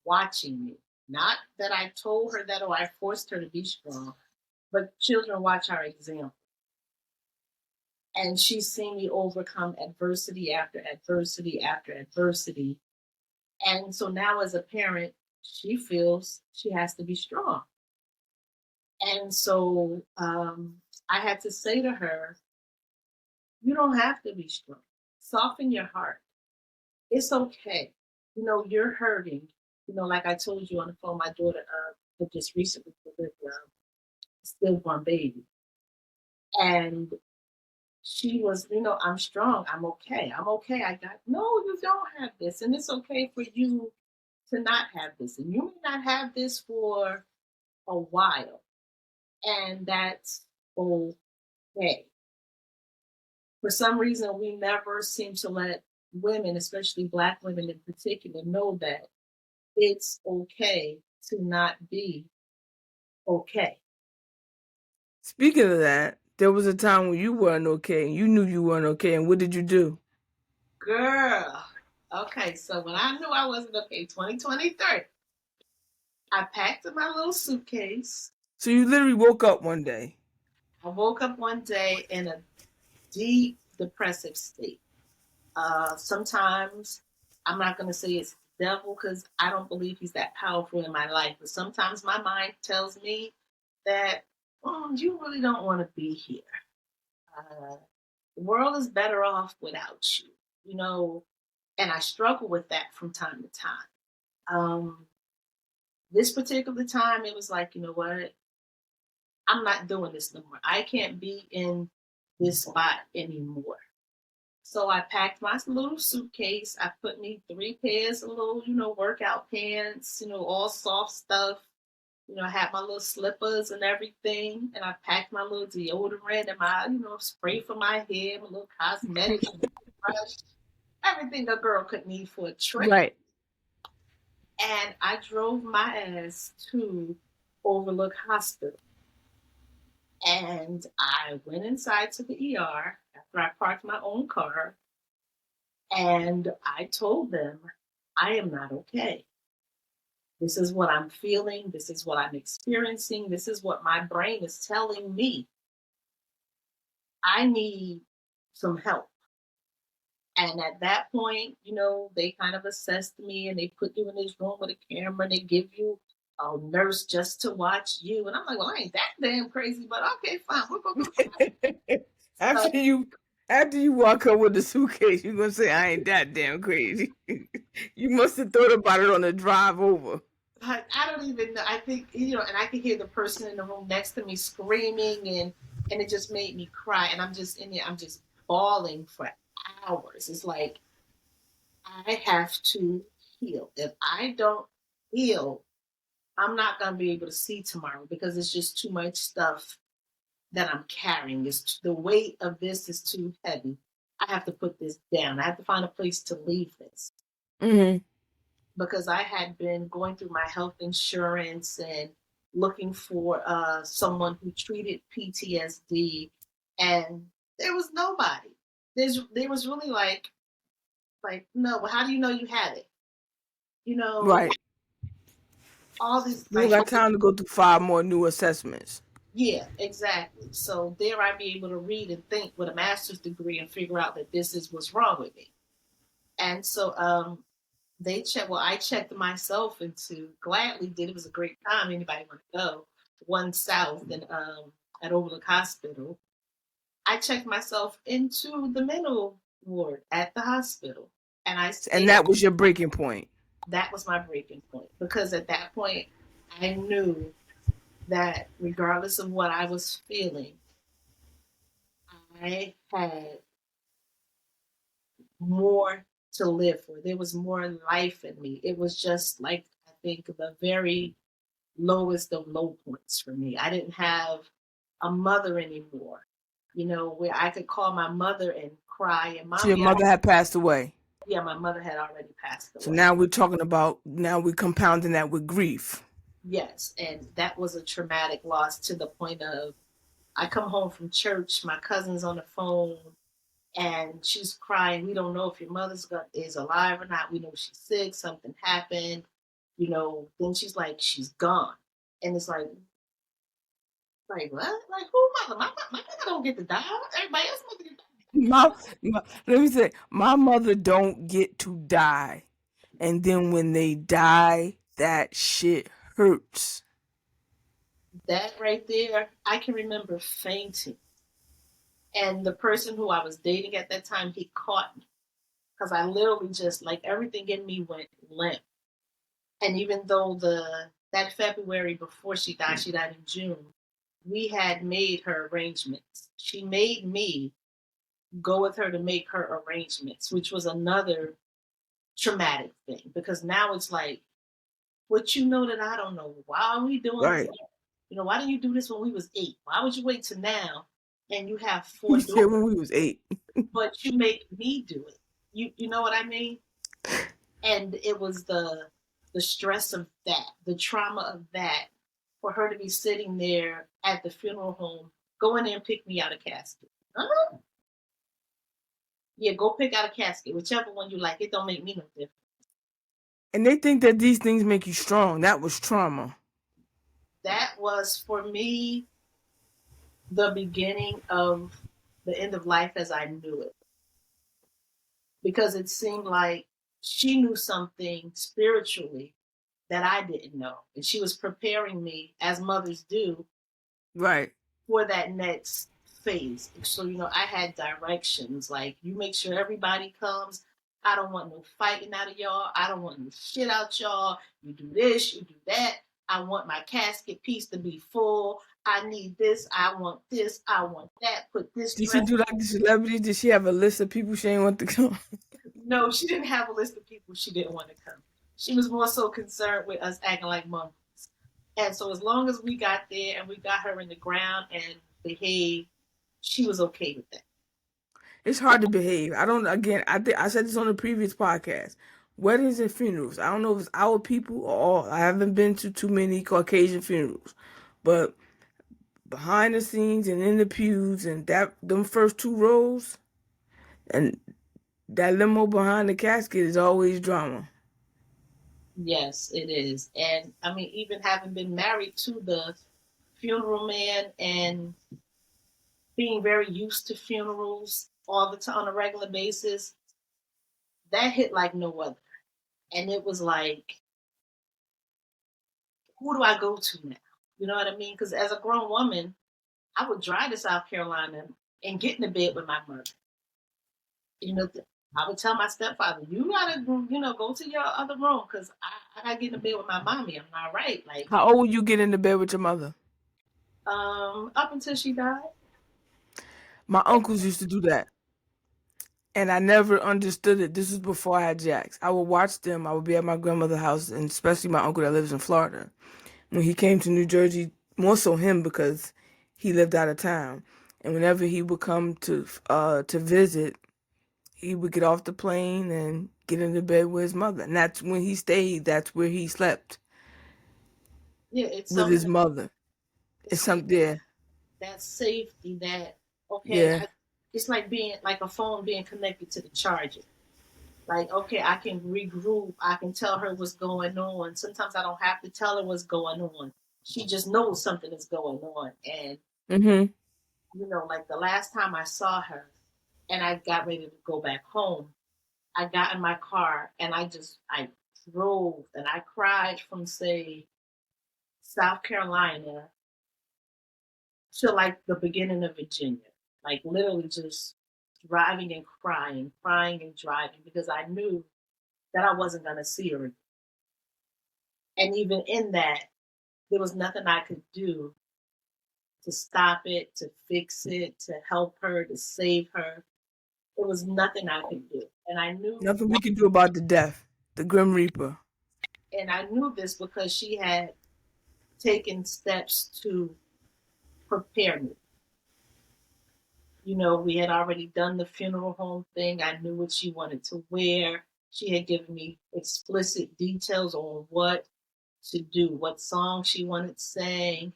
watching me. Not that I told her that or I forced her to be strong, but children watch our example. And she's seen me overcome adversity after adversity after adversity. And so now, as a parent, she feels she has to be strong. And so I had to say to her, you don't have to be strong. Soften your heart. It's okay. You know, you're hurting. You know, like I told you on the phone, my daughter just recently delivered a stillborn baby. And she was, I'm strong. I'm okay. I'm okay. No, you don't have this. And it's okay for you to not have this. And you may not have this for a while. And that's okay. For some reason, we never seem to let women, especially Black women in particular, know that it's okay to not be okay. Speaking of that, there was a time when you weren't okay and you knew you weren't okay. And what did you do? Girl. Okay, so when I knew I wasn't okay, 2023, I packed in my little suitcase. So you literally woke up one day. I woke up one day in a deep depressive state. Sometimes I'm not going to say it's the devil because I don't believe he's that powerful in my life, but sometimes my mind tells me that you really don't want to be here. Uh, the world is better off without you, you know, and I struggle with that from time to time. Um, this particular time, it was like, you know what? I'm not doing this no more. I can't be in this spot anymore. So I packed my little suitcase. I put me 3 pairs of little, workout pants, all soft stuff. I had my little slippers and everything. And I packed my little deodorant and my, spray for my hair, my little cosmetics, brush, everything a girl could need for a trip. Right. And I drove my ass to Overlook Hospital. And I went inside to the ER after I parked my own car. And I told them, I am not okay. This is what I'm feeling. This is what I'm experiencing. This is what my brain is telling me. I need some help. And at that point, they kind of assessed me and they put you in this room with a camera and they give you a nurse just to watch you. And I'm like, well, I ain't that damn crazy, but okay, fine. We're going to after go. you walk up with the suitcase, you're gonna say, I ain't that damn crazy. You must have thought about it on the drive over. I don't even know. I think, and I could hear the person in the room next to me screaming and it just made me cry. And I'm just in there, I'm just bawling for hours. It's like I have to heal. If I don't heal, I'm not gonna be able to see tomorrow because it's just too much stuff that I'm carrying. The weight of this is too heavy. I have to put this down. I have to find a place to leave this. Mm-hmm. Because I had been going through my health insurance and looking for someone who treated PTSD, and there was nobody. There was really like no. Well, how do you know you had it? You know, Right. all these You don't like got time to go through 5 more new assessments. yeah, exactly. So there I'd be able to read and think with a master's degree and figure out that this is what's wrong with me. And so I checked myself into gladly did. It was a great time. Anybody want to go? One South and at Overlook Hospital. I checked myself into the mental ward at the hospital. And I And stayed. that was your breaking point. That was my breaking point. Because at that point I knew that regardless of what I was feeling, I had more to live for. There was more life in me. It was just like I think the very lowest of low points for me. I didn't have a mother anymore, where I could call my mother and cry. And So your mommy, mother had passed away. yeah, my mother had already passed So away. now we're compounding that with grief. Yes, and that was a traumatic loss to the point of I come home from church, my cousin's on the phone, and she's crying. We don't know if your is alive or not. We know she's sick. Something happened. Then she's like, she's gone, and it's like what? Like who mother? My mother don't get to die. Everybody else mother get to die. Let me say, my mother don't get to die. And then when they die, that shit hurts. That right there, I can remember fainting. And the person who I was dating at that time, he caught me because I literally just like everything in me went limp. And even though that February before she died in June, we had made her arrangements. She made me go with her to make her arrangements, which was another traumatic thing because now it's like, what you know that I don't know? Why are we doing this? Right. Why didn't you do this when we was 8? Why would you wait till now? And you have He 4 said daughters, when we was 8. but you make me do it. You know what I mean? And it was the stress of that, the trauma of that, for her to be sitting there at the funeral home, go in there and pick me out a casket. Huh? Yeah, go pick out a casket, whichever one you like. It don't make me no difference. And they think that these things make you strong. That was trauma. That was for me the beginning of the end of life as I knew it. Because it seemed like she knew something spiritually that I didn't know. And she was preparing me, as mothers do, Right. for that next phase. So, I had directions like, you make sure everybody comes. I don't want no fighting out of y'all. I don't want no shit out y'all. You do this, you do that. I want my casket piece to be full. I need this. I want this. I want that. Put this Did she dress. do like the celebrities? Did she have a list of people she didn't want to come? No, she didn't have a list of people she didn't want to come. She was more so concerned with us acting like monkeys. And so as long as we got there and we got her in the ground and behaved, she was okay with that. It's hard to behave. I don't. Again, I said this on the previous podcast. Weddings and funerals. I don't know if it's our people or all. I haven't been to too many Caucasian funerals, but behind the scenes and in the pews and that them first 2 rows and that limo behind the casket is always drama. Yes, it is. And I mean, even having been married to the funeral man and being very used to funerals all the time on a regular basis, that hit like no other. And it was like, who do I go to now? You know what I mean? Because as a grown woman, I would drive to South Carolina and get in the bed with my mother. You know, I would tell my stepfather, "You gotta, go to your other room because I gotta get in the bed with my mommy. I'm not right." Like, How old you get into bed with your mother? up until she died. My uncles used to do that, and I never understood it. This was before I had Jacks. I would watch them. I would be at my grandmother's house, and especially my uncle that lives in Florida. When he came to New Jersey, more so him because he lived out of town, and whenever he would come to visit, he would get off the plane and get into bed with his mother, and that's when he stayed. That's where he slept Yeah, it's with something. his mother. It's It's like something there. that safety. That okay. Yeah. It's like being like a phone being connected to the charger. Like, okay, I can regroup. I can tell her what's going on. Sometimes I don't have to tell her what's going on. She just knows something is going on. And, Mhm. like the last time I saw her and I got ready to go back home, I got in my car and I drove and I cried from, say, South Carolina to like the beginning of Virginia. Like literally just driving and crying, crying and driving because I knew that I wasn't going to see her again. And even in that, there was nothing I could do to stop it, to fix it, to help her, to save her. There was nothing I could do. Nothing we can do about the death, the Grim Reaper. And I knew this because she had taken steps to prepare me. We had already done the funeral home thing. I knew what she wanted to wear. She had given me explicit details on what to do, what song she wanted sang,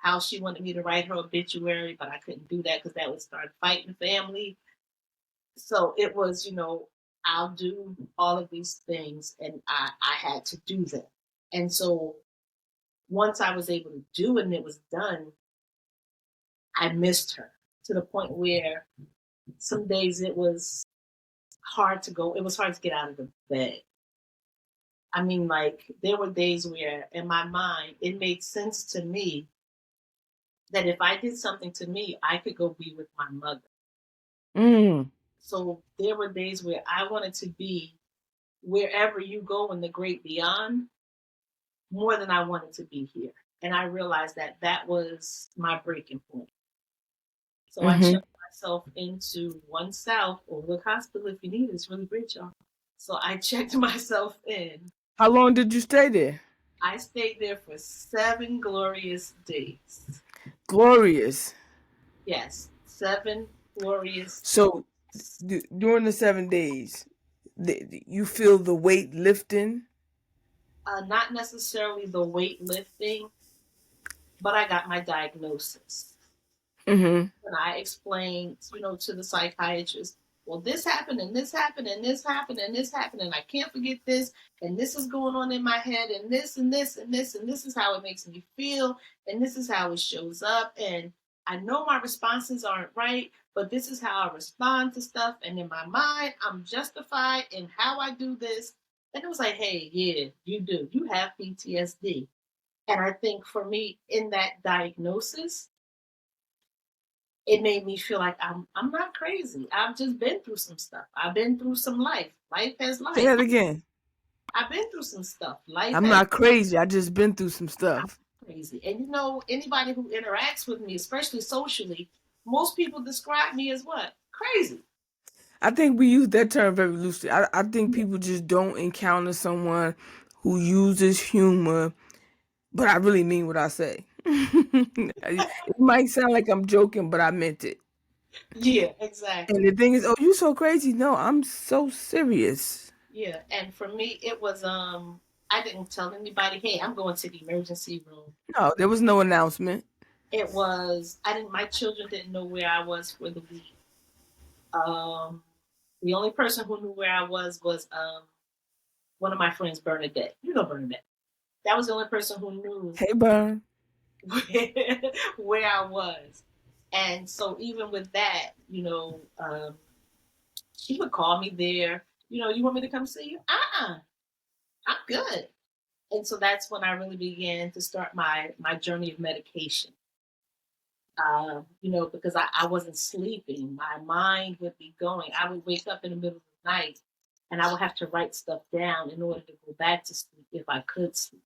how she wanted me to write her obituary, but I couldn't do that because that would start fighting family. So it was, I'll do all of these things, and I had to do them. And so once I was able to do it and it was done, I missed her to the point where some days it was hard to go. It was hard to get out of the bed. I mean, like, there were days where in my mind, it made sense to me that if I did something to me, I could go be with my mother. Mm. So there were days where I wanted to be wherever you go in the great beyond more than I wanted to be here. And I realized that that was my breaking point. So I Mhm. chose myself into One South or Look Hospital if you need it. It's really great, y'all. So I checked myself in. How long did you stay there? I stayed there for 7 glorious days. Glorious. Yes, 7 glorious. So during the 7 days, you feel the weight lifting. Not necessarily the weightlifting, but I got my diagnosis. Mm-hmm. And I explained, to the psychiatrist, well, this happened and this happened and this happened and this happened, and I can't forget this, and this is going on in my head, and this and this and this, and this is how it makes me feel, and this is how it shows up. And I know my responses aren't right, but this is how I respond to stuff. And in my mind, I'm justified in how I do this. And it was like, hey, yeah, you do. You have PTSD. And I think for me, in that diagnosis, it made me feel like I'm not crazy. I've just been through some stuff. I've been through some life. Life has Say life. that again. I've been through some stuff. Life I'm has not crazy. I just been through some stuff. crazy. And anybody who interacts with me, especially socially, most people describe me as what? Crazy. I think we use that term very loosely. I think people just don't encounter someone who uses humor, but I really mean what I say. It might sound like I'm joking, but I meant it. Yeah, And exactly. the thing is, oh, you so crazy. No, I'm so serious. Yeah. And for me, it was I didn't tell anybody, hey, I'm going to the emergency room. No, there was no announcement. It was I didn't my children didn't know where I was for the week. Um the only person who knew where I was one of my friends, Bernadette. You know Bernadette. That was the only person who knew Hey, Burn. where I was. And so even with that, she would call me there. You want me to come see you? I'm good. And so that's when I really began to start my journey of medication. Because I wasn't sleeping. My mind would be going. I would wake up in the middle of the night and I would have to write stuff down in order to go back to sleep if I could sleep.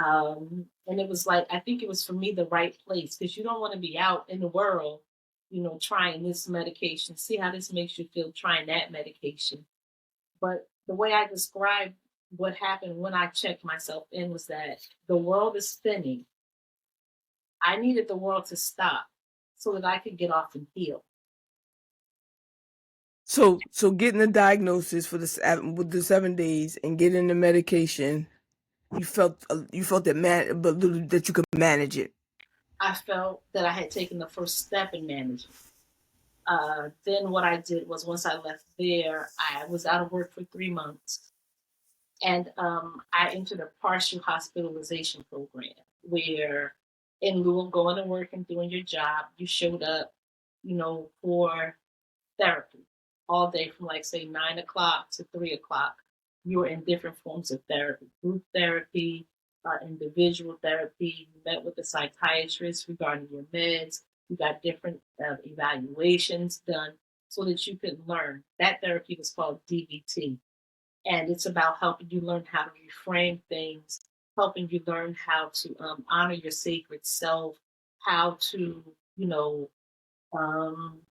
And it was like, I think it was for me the right place because you don't want to be out in the world, trying this medication, see how this makes you feel, trying that medication. But the way I described what happened when I checked myself in was that the world is spinning. I needed the world to stop so that I could get off and heal. So getting the diagnosis for with the 7 days and getting the medication, you felt that you could manage it. I felt that I had taken the first step in managing. Then what I did was once I left there, I was out of work for 3 months. And I entered a partial hospitalization program where, in lieu of going to work and doing your job, you showed up, for therapy all day from like, say, 9 o'clock to 3 o'clock. You were in different forms of therapy, group therapy, individual therapy. You met with a psychiatrist regarding your meds. You got different evaluations done so that you could learn. That therapy was called DBT, and it's about helping you learn how to reframe things, helping you learn how to honor your sacred self, how to, um,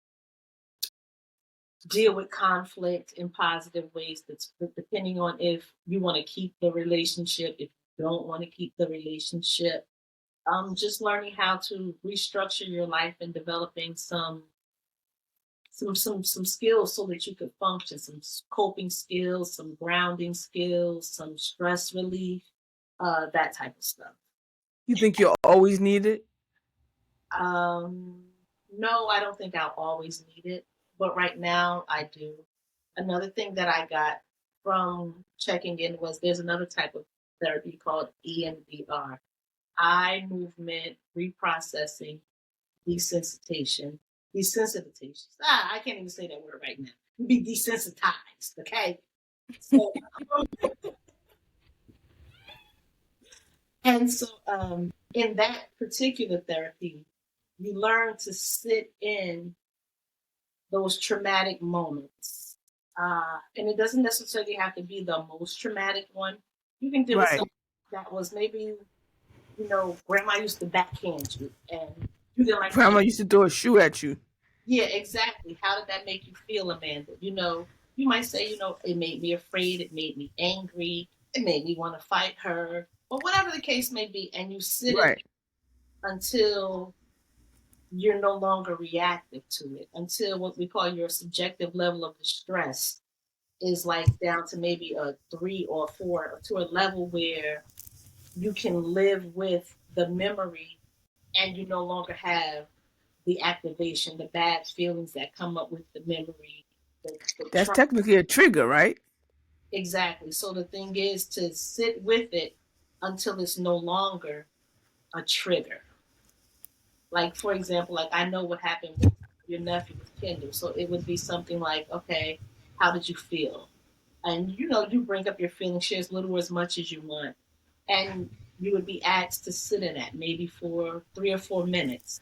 deal with conflict in positive ways. That's depending on if you want to keep the relationship, if you don't want to keep the relationship. Just learning how to restructure your life and developing some skills so that you could function, some coping skills, some grounding skills, some stress relief, that type of stuff. You think you'll always need it? Um, no, I don't think I'll always need it, but right now I do. Another thing that I got from checking in was there's another type of therapy called EMDR, eye movement reprocessing desensitization. Desensitization. I can't even say that word right now. You be desensitized, okay? So, in that particular therapy, you learn to sit in those traumatic moments. And it doesn't necessarily have to be the most traumatic one. You can deal with Right. something that was maybe, grandma used to backhand you and you didn't like the Grandma used to throw a shoe at you. Yeah, exactly. How did that make you feel, Amanda? You might say, it made me afraid, it made me angry, it made me want to fight her, or whatever the case may be, and you sit in it Right. until you're no longer reactive to it, until what we call your subjective level of distress is like down to maybe a 3 or 4, or to a level where you can live with the memory and you no longer have the activation, the bad feelings that come up with the memory, the That's trauma. technically a trigger, right? Exactly. So the thing is to sit with it until it's no longer a trigger. Like, for example, like I know what happened with your nephew with Kendall. So it would be something like, okay, how did you feel? And you bring up your feelings, share as little or as much as you want. And you would be asked to sit in that maybe for 3 or 4 minutes,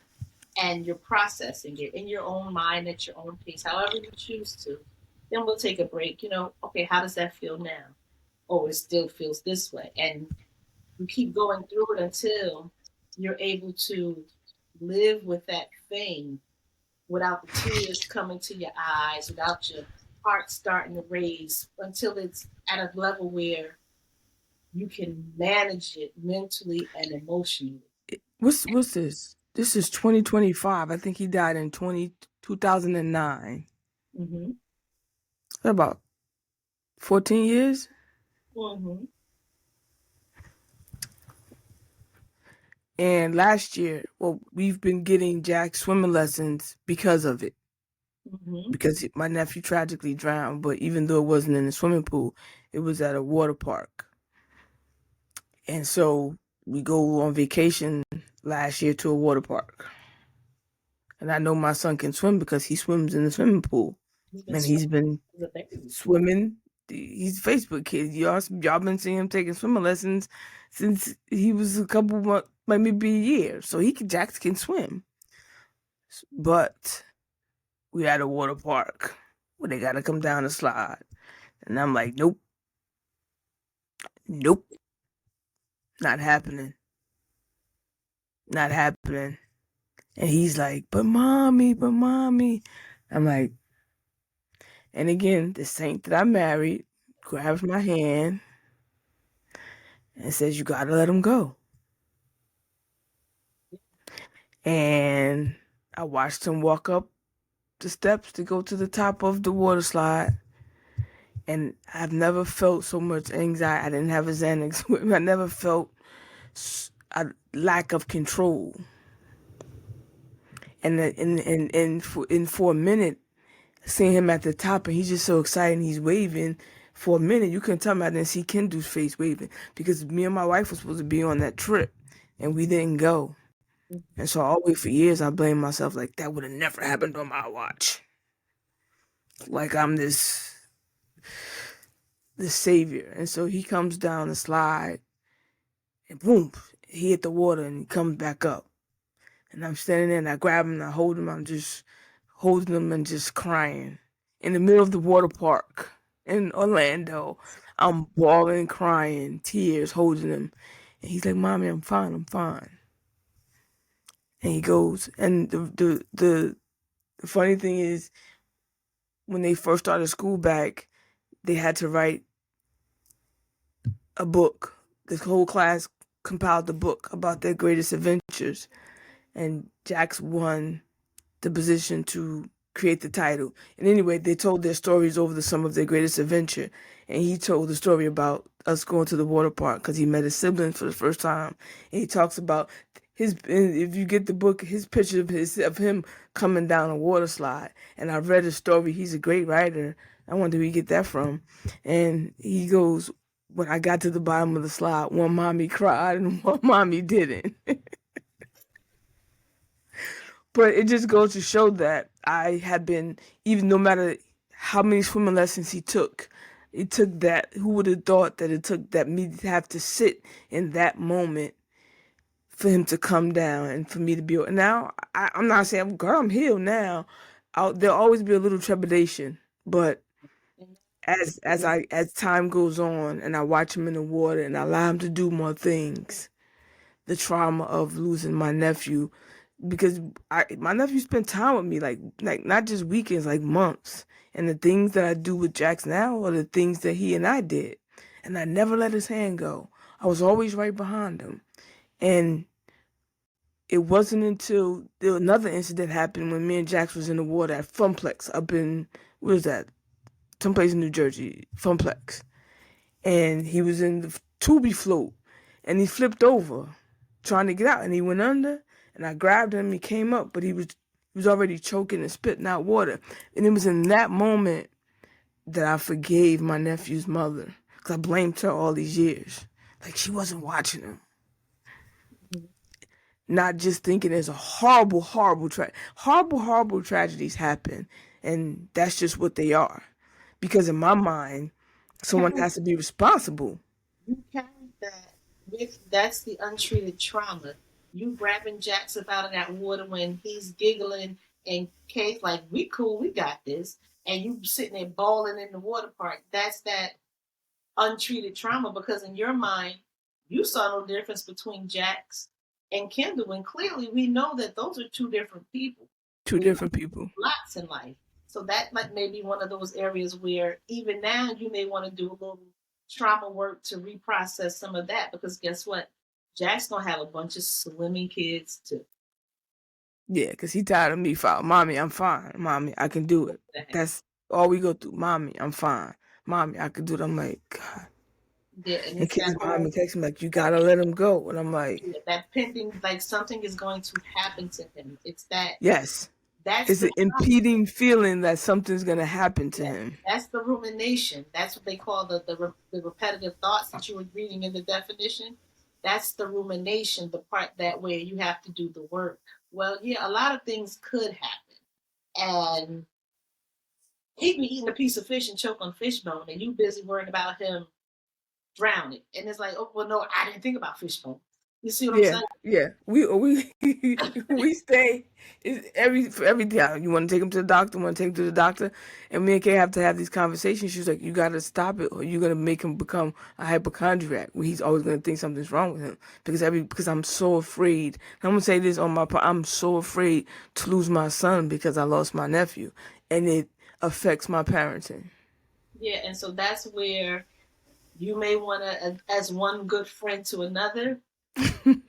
and you're processing it in your own mind at your own pace, however you choose to. Then we'll take a break. Okay, how does that feel now? Oh, it still feels this way. And you keep going through it until you're able to live with that thing without the tears coming to your eyes, without your heart starting to raise, until it's at a level where you can manage it mentally and emotionally. What's this? This is 2025. I think he died in 2009. Mm-hmm. About 14 years. Mm-hmm. And last year, well, we've been getting Jack swimming lessons because of it. Mm-hmm. Because my nephew tragically drowned, but even though it wasn't in a swimming pool, it was at a water park. And so we go on vacation last year to a water park. And I know my son can swim because he swims in the swimming pool. He's been And he's swimming been as a baby. swimming. He's a Facebook kid. Y'all been seeing him taking swimming lessons since he was a couple months, maybe a year. So Jack can swim. But we at a water park where they gotta come down the slide. And I'm like, nope, nope, not happening. Not happening. And he's like, but mommy, but mommy. I'm like, and again, the saint that I married grabs my hand and says, you gotta let him go. And I watched him walk up the steps to go to the top of the water slide. And I've never felt so much anxiety. I didn't have a Xanax with me. I never felt a lack of control. And for a minute, seeing him at the top, and he's just so excited, and he's waving. For a minute, you couldn't tell me I didn't see Kendall's face waving because me and my wife were supposed to be on that trip, and we didn't go. And so always for years, I blamed myself like that would have never happened on my watch. Like I'm this savior. And so he comes down the slide, and boom, he hit the water, and he comes back up. And I'm standing there, and I grab him, and I hold him. I'm just holding him and just crying in the middle of the water park in Orlando. I'm bawling, crying, tears, holding him. And he's like, Mommy, I'm fine, I'm fine. And he goes, and the funny thing is, when they first started school back, they had to write a book. This whole class compiled a book about their greatest adventures. And Jax won the position to create the title. And anyway, they told their stories over the sum of their greatest adventure. And he told the story about us going to the water park because he met his siblings for the first time. And he talks about if you get the book, his picture of him coming down a water slide. And I read his story. He's a great writer. I wonder where he get that from. And he goes, when I got to the bottom of the slide, one mommy cried and one mommy didn't. But it just goes to show that I had been, even no matter how many swimming lessons he took, it took that. Who would have thought that it took that me to have to sit in that moment for him to come down and for me to be. Now, I'm not saying, girl, I'm healed now. There'll always be a little trepidation, but as time goes on and I watch him in the water and I allow him to do more things, the trauma of losing my nephew because my nephew spent time with me, like not just weekends, like months. And the things that I do with Jax now are the things that he and I did, and I never let his hand go. I was always right behind him, and it wasn't until another incident happened when me and Jax was in the water at Funplex up in, what is that? Someplace in New Jersey, Funplex. And he was in the tubby float, and he flipped over trying to get out, and he went under, and I grabbed him. He came up, but he was already choking and spitting out water. And it was in that moment that I forgave my nephew's mother, because I blamed her all these years. Like, she wasn't watching him. Mhm. Not just thinking there's a horrible tragedies happen, and that's just what they are. Because in my mind, someone Carry, has to be responsible. you carried that with that's the untreated trauma. You grabbing Jax up out of that water when he's giggling and Kay's like, "We cool, we got this," and you sitting there bawling in the water park. That's that untreated trauma because in your mind, you saw no difference between Jax and Kendall, and clearly we know that those are two different people. Two We different people. lots in life. So that like may be one of those areas where even now you may want to do a little trauma work to reprocess some of that because guess what? Jack's gonna have a bunch of swimming kids too. Yeah, because he tired of me fighting. Mommy, I'm fine. Mommy, I can do it. That's all we go through. Mommy, I'm fine. Mommy, I can do it. I'm like, God. Yeah, and And it's that kids behind whole me text me like, you gotta let him go. And I'm like, that pending like something is going to happen to him. It's that yes. that's It's the an impeding feeling that something's gonna happen to him. that's the rumination. That's what they call the repetitive thoughts that you were reading in the definition. That's the rumination, the part that where you have to do the work. Well, yeah, a lot of things could happen, and he'd be eating a piece of fish and choke on fishbone, and you busy worrying about him drowning. And it's like, oh well, no, I didn't think about fishbone. You see what I'm Yeah, saying? yeah. We we stay for every day. You want to take him to the doctor? Want to take him to the doctor? And me and Kay have to have these conversations. She's like, you got to stop it, or you're gonna make him become a hypochondriac, where he's always gonna think something's wrong with him. Because I'm so afraid. I'm gonna say this on I'm so afraid to lose my son because I lost my nephew, and it affects my parenting. Yeah, and so that's where you may want to, as one good friend to another. Damn,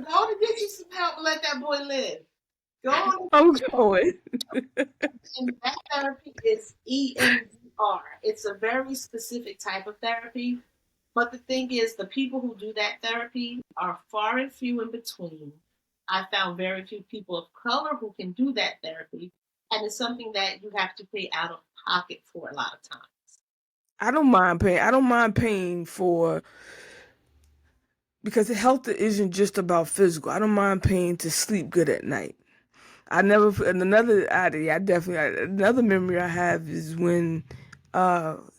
go on and get you some help and let that boy live. Go on and I'm get you. going. And that therapy is EMDR. It's a very specific type of therapy. But the thing is, the people who do that therapy are far and few in between. I found very few people of color who can do that therapy. And it's something that you have to pay out of pocket for a lot of times. I don't mind paying. I don't mind paying for, because health isn't just about physical. I don't mind paying to sleep good at night. I never and another I definitely another memory I have is when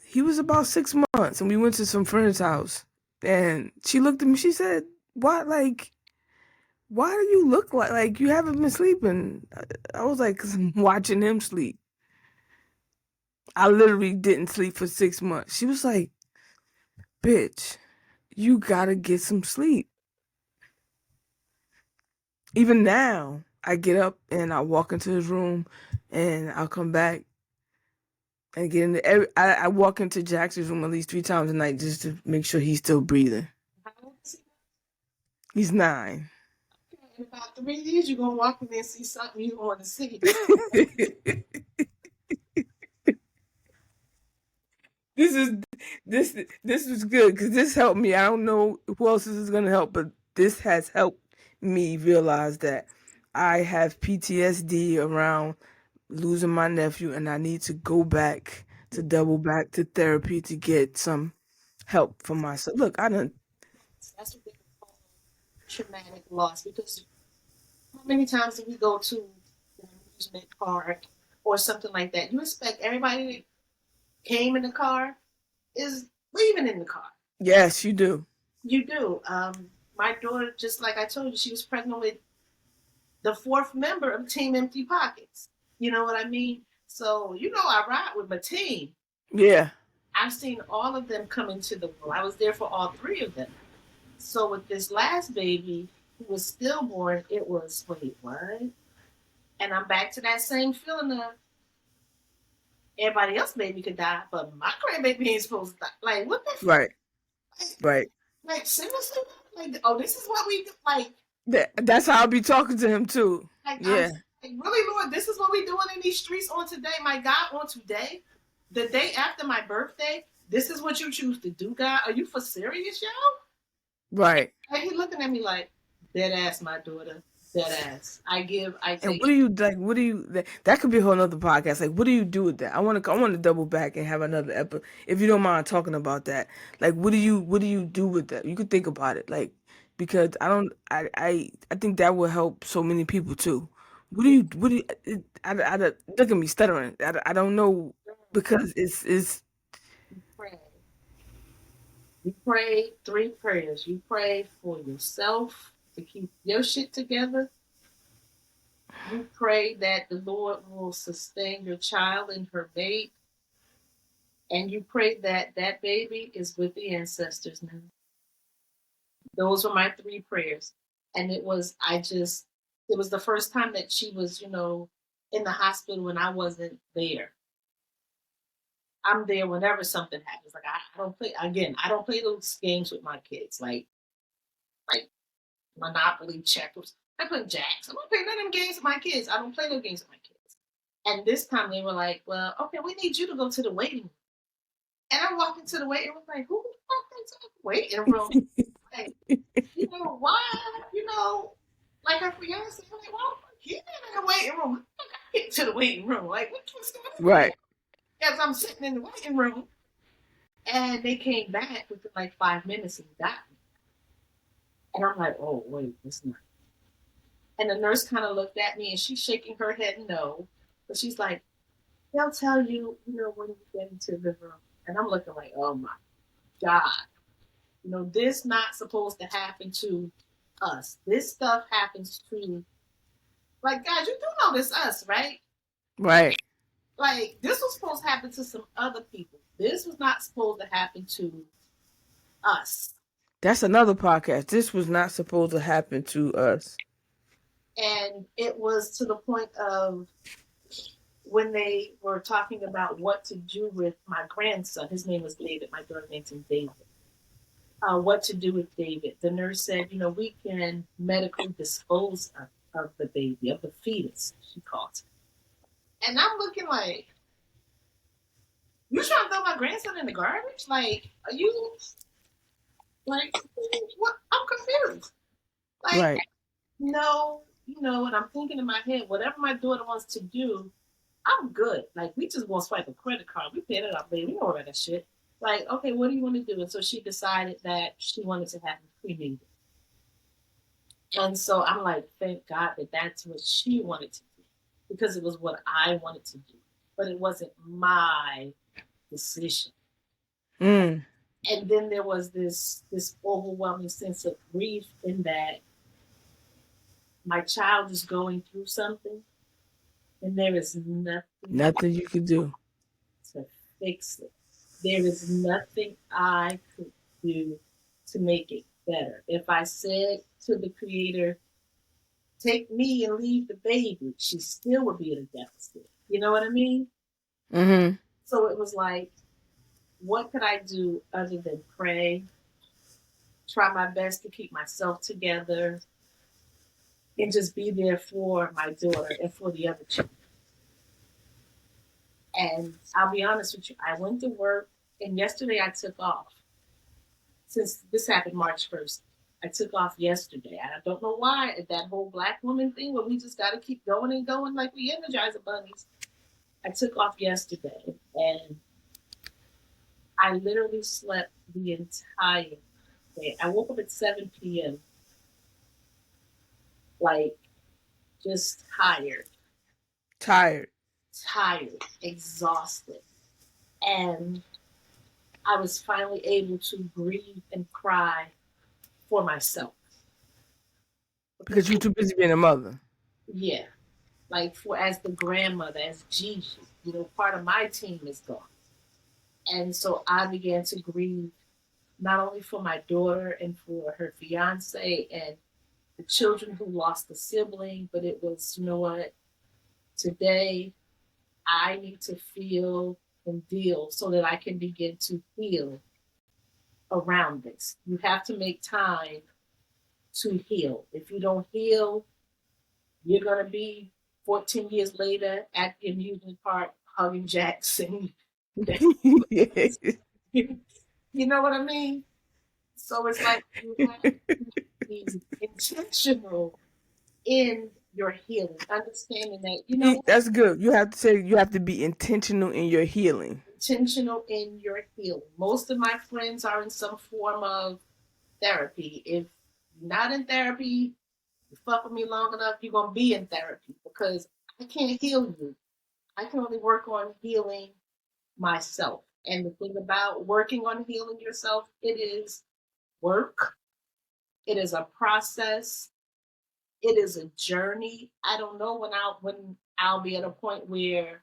he was about 6 months and we went to some friend's house and she looked at me. She said, "What? Like, why do you look like you haven't been sleeping?" I was like, "Cause I'm watching him sleep. I literally didn't sleep for 6 months." She was like, "Bitch, you gotta get some sleep." Even now, I get up and I walk into his room and I'll come back and get into I walk into Jackson's room at least 3 times a night just to make sure he's still breathing. How old is he? He's 9. In about 3 years, you're going to walk in there and see something you want to see. this is this was good because this helped me. I don't know who else this is gonna help, but this has helped me realize that I have PTSD around losing my nephew, and I need to go back to double back to therapy to get some help for myself. Look, I don't. That's what they call traumatic loss because how many times do we go to an amusement park or something like that? You expect everybody that came in the car is leaving in the car. Yes, you do. You do. My daughter, just like I told you, she was pregnant with the fourth member of Team Empty Pockets. You know what I mean? So, you know, I ride with my team. Yeah. I've seen all of them come into the world. I was there for all three of them. So with this last baby who was stillborn, it was, wait, what? And I'm back to that same feeling of everybody else baby could die, but my grandbaby ain't supposed to die. Like, what the fuck? Right. Right. Like seriously? Like, oh, this is what we do. That's how I'll be talking to him too. I'm Yeah. like, really, Lord, this is what we doing in these streets on today, my God, on today, the day after my birthday. This is what you choose to do, God. Are you for serious, y'all? Right. And he looking at me like, dead ass, my daughter, dead ass. I And take what do you like? What do you that could be a whole nother podcast. Like, what do you do with that? I want to double back and have another episode if you don't mind talking about that. Like, what do you do with that? You could think about it, like because I don't I think that will help so many people too. What do you look at me stuttering. I don't know because it's pray. You pray three prayers. You pray for yourself to keep your shit together. You pray that the Lord will sustain your child and her babe. And you pray that that baby is with the ancestors now. Those were my three prayers. And it was the first time that she was, in the hospital when I wasn't there. I'm there whenever something happens. Like I don't play again. I don't play those games with my kids, like Monopoly, checkers. I play jacks. I don't play none of them games with my kids. I don't play no games with my kids. And this time they were like, "Well, okay, we need you to go to the waiting room." And I walked into the waiting room like, "Who the fuck is in the waiting room?" Like, why? Like her fiance. I'm like, "Why the fuck he in the waiting room? I get to the waiting room. Like, what's going on here?" right, As I'm sitting in the waiting room, and they came back within like 5 minutes and got me. And I'm like, "Oh wait, it's not." And the nurse kind of looked at me and she's shaking her head no. But she's like, they'll tell you, when you get into the room. And I'm looking like, oh my God. This not supposed to happen to us. This stuff happens to, like, guys, you do know this us, right? right. Like, this was supposed to happen to some other people. This was not supposed to happen to us. That's another podcast. This was not supposed to happen to us. And it was to the point of when they were talking about what to do with my grandson. His name was David. My daughter named him David. What to do with David. The nurse said, we can medically dispose of the baby, of the fetus, she called it. And I'm looking like, you trying to throw my grandson in the garbage? Like, are you, like, what? I'm confused. Like, Right. no, and I'm thinking in my head, whatever my daughter wants to do, I'm good. Like, we just won't swipe a credit card. We paid it off, baby. We know all that shit. Like, okay, what do you want to do? And so she decided that she wanted to have him cremated. And so I'm like, thank God that that's what she wanted to do because it was what I wanted to do, but it wasn't my decision. Mm. And then there was this overwhelming sense of grief in that my child is going through something and there is nothing Nothing you could do. to fix it. There is nothing I could do to make it better. If I said to the creator, take me and leave the baby, she still would be at a deficit. You know what I mean? Mm-hmm. So it was like, what could I do other than pray, try my best to keep myself together, and just be there for my daughter and for the other children. And I'll be honest with you, I went to work, and yesterday I took off. Since this happened March 1st, I took off yesterday. I don't know why, that whole black woman thing where we just got to keep going and going like we Energizer bunnies. I took off yesterday, and I literally slept the entire day. I woke up at 7 p.m., like, just Tired. exhausted. And I was finally able to breathe and cry for myself. Because you're too busy being a mother. Yeah, like as the grandmother, as Gigi, part of my team is gone. And so I began to grieve not only for my daughter and for her fiance and the children who lost a sibling, but it was, you know what, today I need to feel and deal so that I can begin to heal around this. You have to make time to heal. If you don't heal, you're going to be 14 years later at the amusement park hugging Jackson. Yeah. You know what I mean? So it's like you have to be intentional in your healing, understanding that, you know what, That's good. You have to say you have to be intentional in your healing. intentional in your healing. Most of my friends are in some form of therapy. If you're not in therapy, you fuck with me long enough, you're going to be in therapy because I can't heal you. I can only work on healing myself. And the thing about working on healing yourself, it is work, it is a process, it is a journey. I don't know when I'll be at a point where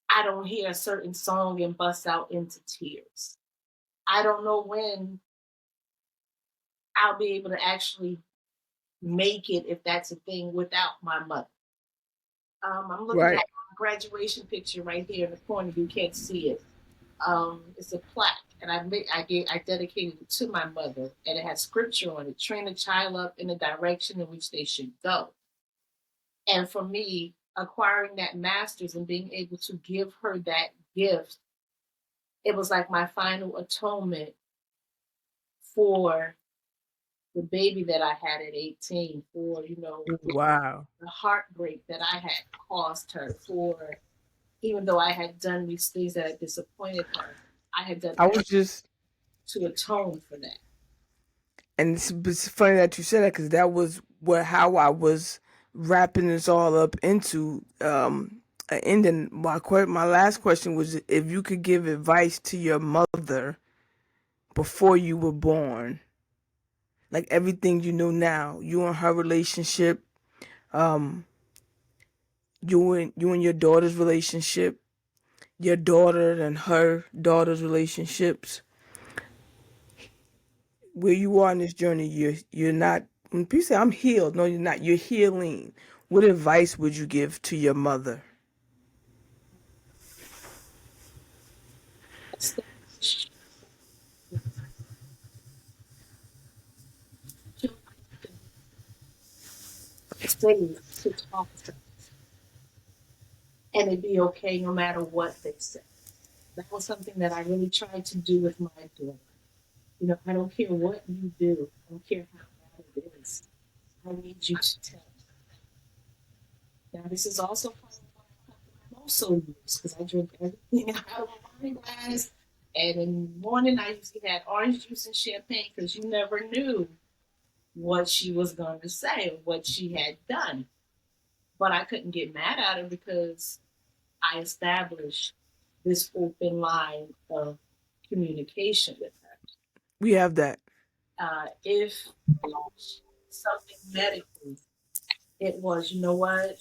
I don't hear a certain song and bust out into tears. I don't know when I'll be able to actually make it, if that's a thing, without my mother. I'm looking at Right. my graduation picture right here in the corner. You can't see it. It's a plaque, and I dedicated it to my mother, and it has scripture on it: train a child up in the direction in which they should go. And for me, acquiring that master's and being able to give her that gift, it was like my final atonement for the baby that I had at 18, for, Wow. the heartbreak that I had caused her, for even though I had done these things that had disappointed her, I had done I was everything just, to atone for that. and it's funny that you said that because that was what how I was wrapping this all up into an ending. My last question was if you could give advice to your mother before you were born, like everything you know now, you and her relationship, um, you and your daughter's relationship, your daughter and her daughter's relationships, where you are in this journey, you're not. When people say I'm healed, no, you're not. You're healing. What advice would you give to your mother? Establish safe to talk to, and it'd be okay no matter what they say. That was something that I really tried to do with my daughter. I don't care what you do. I don't care how bad it is. I need you to tell me. Now, this is also part of why I'm also use, because I drink everything out of a wine glass. And in the morning, I usually had orange juice and champagne because you never knew what she was going to say or what she had done. But I couldn't get mad at her because I established this open line of communication with her. We have that. If something medically, it was, you know what,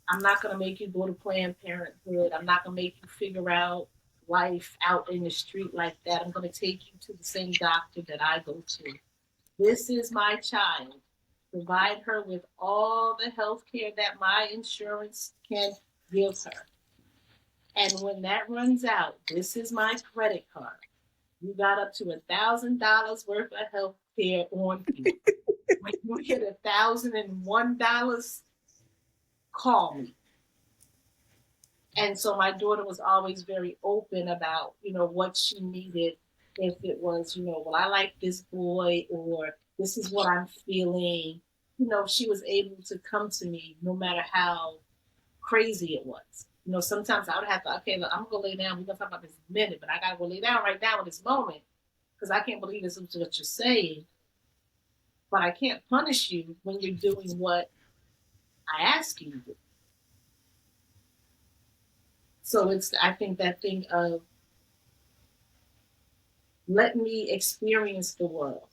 I'm not going to make you go to Planned Parenthood. I'm not going to make you figure out life out in the street like that. I'm going to take you to the same doctor that I go to. This is my child. Provide her with all the health care that my insurance can give her. And when that runs out, this is my credit card. You got up to $1,000 worth of health care on you. When you hit $1,001, call me. And so my daughter was always very open about, what she needed. If it was, well, I like this boy, or this is what I'm feeling. She was able to come to me no matter how crazy it was. Sometimes I would have to, okay, look, I'm gonna go lay down. We're gonna talk about this in a minute, but I gotta go lay down right now in this moment because I can't believe this is what you're saying. But I can't punish you when you're doing what I ask you to do. So it's, I think, that thing of let me experience the world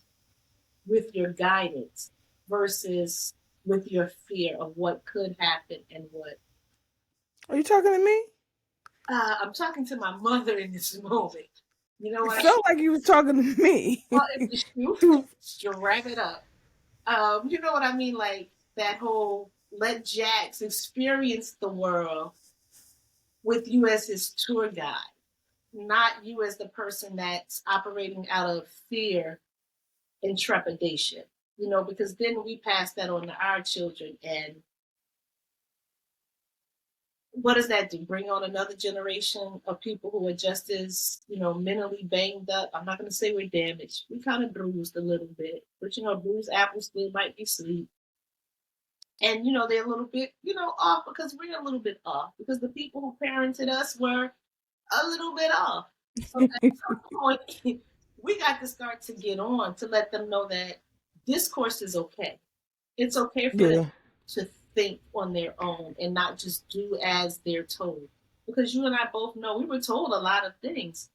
with your guidance versus with your fear of what could happen and what. Are you talking to me? I'm talking to my mother in this moment. You know It what? felt like you was talking to me. Well, if the shoe Dude, fits, you wrap it up. You know what I mean? Like that whole let Jax experience the world with you as his tour guide, not you as the person that's operating out of fear and trepidation. You know, because then we pass that on to our children, and what does that do? Bring on another generation of people who are just as, mentally banged up. I'm not going to say we're damaged. We kind of bruised a little bit, but bruised apples still might be sweet. And they're a little bit, off because we're a little bit off because the people who parented us were a little bit off. So at some point, we got to start to get on to let them know that discourse is okay. It's okay for them yeah, to think on their own and not just do as they're told. Because you and I both know we were told a lot of things,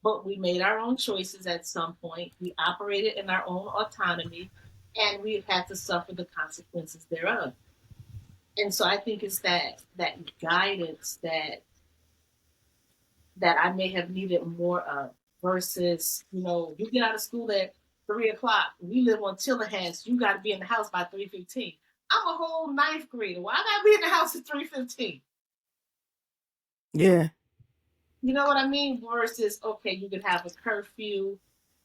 but we made our own choices at some point. We operated in our own autonomy, and we had to suffer the consequences thereof. And so I think it's that guidance that I may have needed more of versus, you get out of school at 3 o'clock. We live on Tillerhast. You got to be in the house by 3:15. I'm a whole ninth grader. Why I got to be in the house at 3:15? yeah. You know what I mean? Versus, okay, you could have a curfew,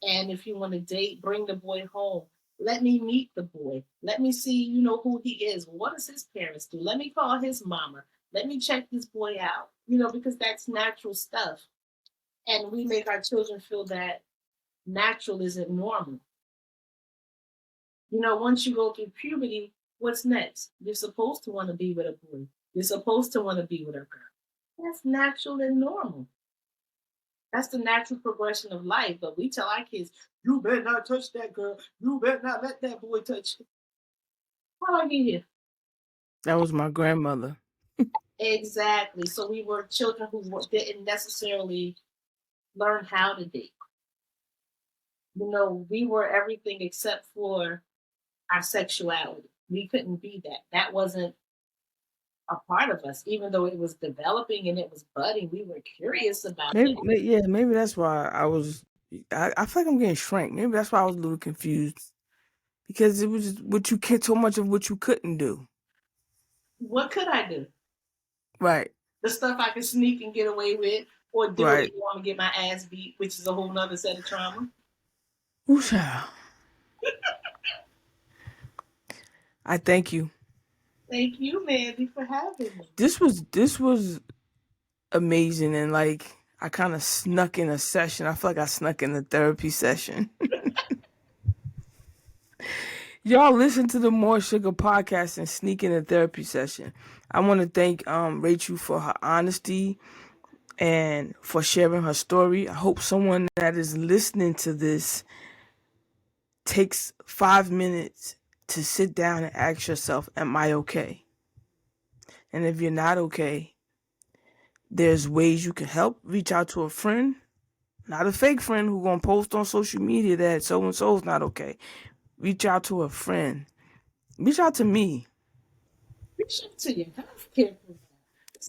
and if you want to date, bring the boy home. Let me meet the boy. Let me see, who he is. What does his parents do? Let me call his mama. Let me check this boy out. Because that's natural stuff. And we make our children feel that natural isn't normal. Once you go through puberty, what's next? You're supposed to want to be with a boy. You're supposed to want to be with a girl. That's natural and normal. That's the natural progression of life. But we tell our kids, you better not touch that girl. You better not let that boy touch you. How do I get here? That was my grandmother. Exactly. So we were children who didn't necessarily learn how to date. We were everything except for our sexuality. We couldn't be that. That wasn't a part of us, even though it was developing and it was budding. We were curious about it. Yeah, maybe that's why I was. I feel like I'm getting shrank. Maybe that's why I was a little confused because it was what you can't so much of what you couldn't do. What could I do? Right, The stuff I could sneak and get away with, or do it right. and want to get my ass beat, which is a whole nother set of trauma. Ooh, child. I thank you. Thank you, Mandy, for having me. This was amazing, and like I kind of snuck in a session. I feel like I snuck in a therapy session. Y'all listen to the More Sugar podcast and sneak in a therapy session. I want to thank Rachel for her honesty and for sharing her story. I hope someone that is listening to this takes 5 minutes to sit down and ask yourself, am I okay? And if you're not okay, there's ways you can help. Reach out to a friend, not a fake friend who's going to post on social media that so-and-so's not okay. Reach out to a friend. Reach out to me. Reach out to your healthcare provider.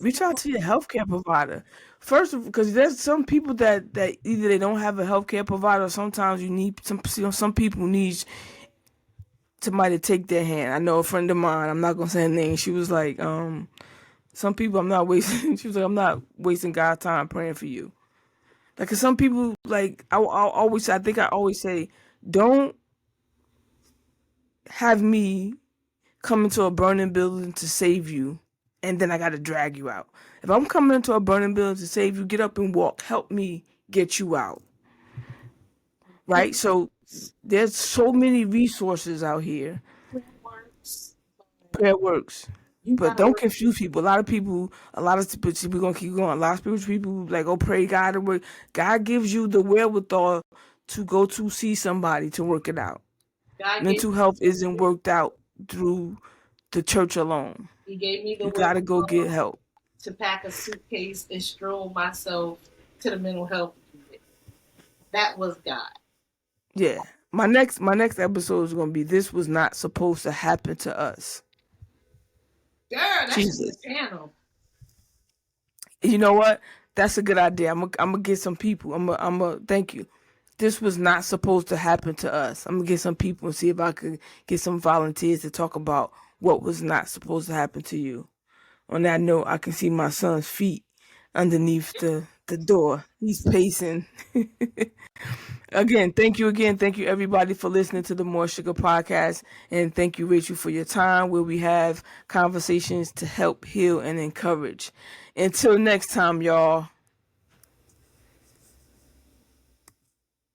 Reach out to your healthcare provider. First, because there's some people that either they don't have a healthcare provider, or sometimes you need some people need somebody to take their hand. I know a friend of mine. I'm not gonna say her name. She was like, some people I'm not wasting. She was like, I'm not wasting God's time praying for you. Like, 'cause some people like I think I always say, don't have me come into a burning building to save you, and then I got to drag you out. If I'm coming into a burning building to save you, get up and walk. Help me get you out. Right? So there's so many resources out here. Prayer works, but Prayer works. you But gotta don't work. confuse people. A lot of people, we're going to keep going. A lot of spiritual people, like, oh, pray God to work. God gives you the wherewithal to go to see somebody to work it out. God gave Mental health isn't worked out through the church alone. He gave me the You got to go get wherewithal help. to pack a suitcase and stroll myself to the mental health unit. That was God. Yeah. My next episode is gonna be this was not supposed to happen to us. Girl, that should be Jesus. a channel. You know what? That's a good idea. I'm gonna get some people. I'm gonna thank you. This was not supposed to happen to us. I'm gonna get some people and see if I could get some volunteers to talk about what was not supposed to happen to you. On that note, I can see my son's feet underneath the door. He's pacing. Again. Thank you everybody for listening to the More Sugar podcast. And thank you, Rachel, for your time where we have conversations to help heal and encourage. Until next time, y'all.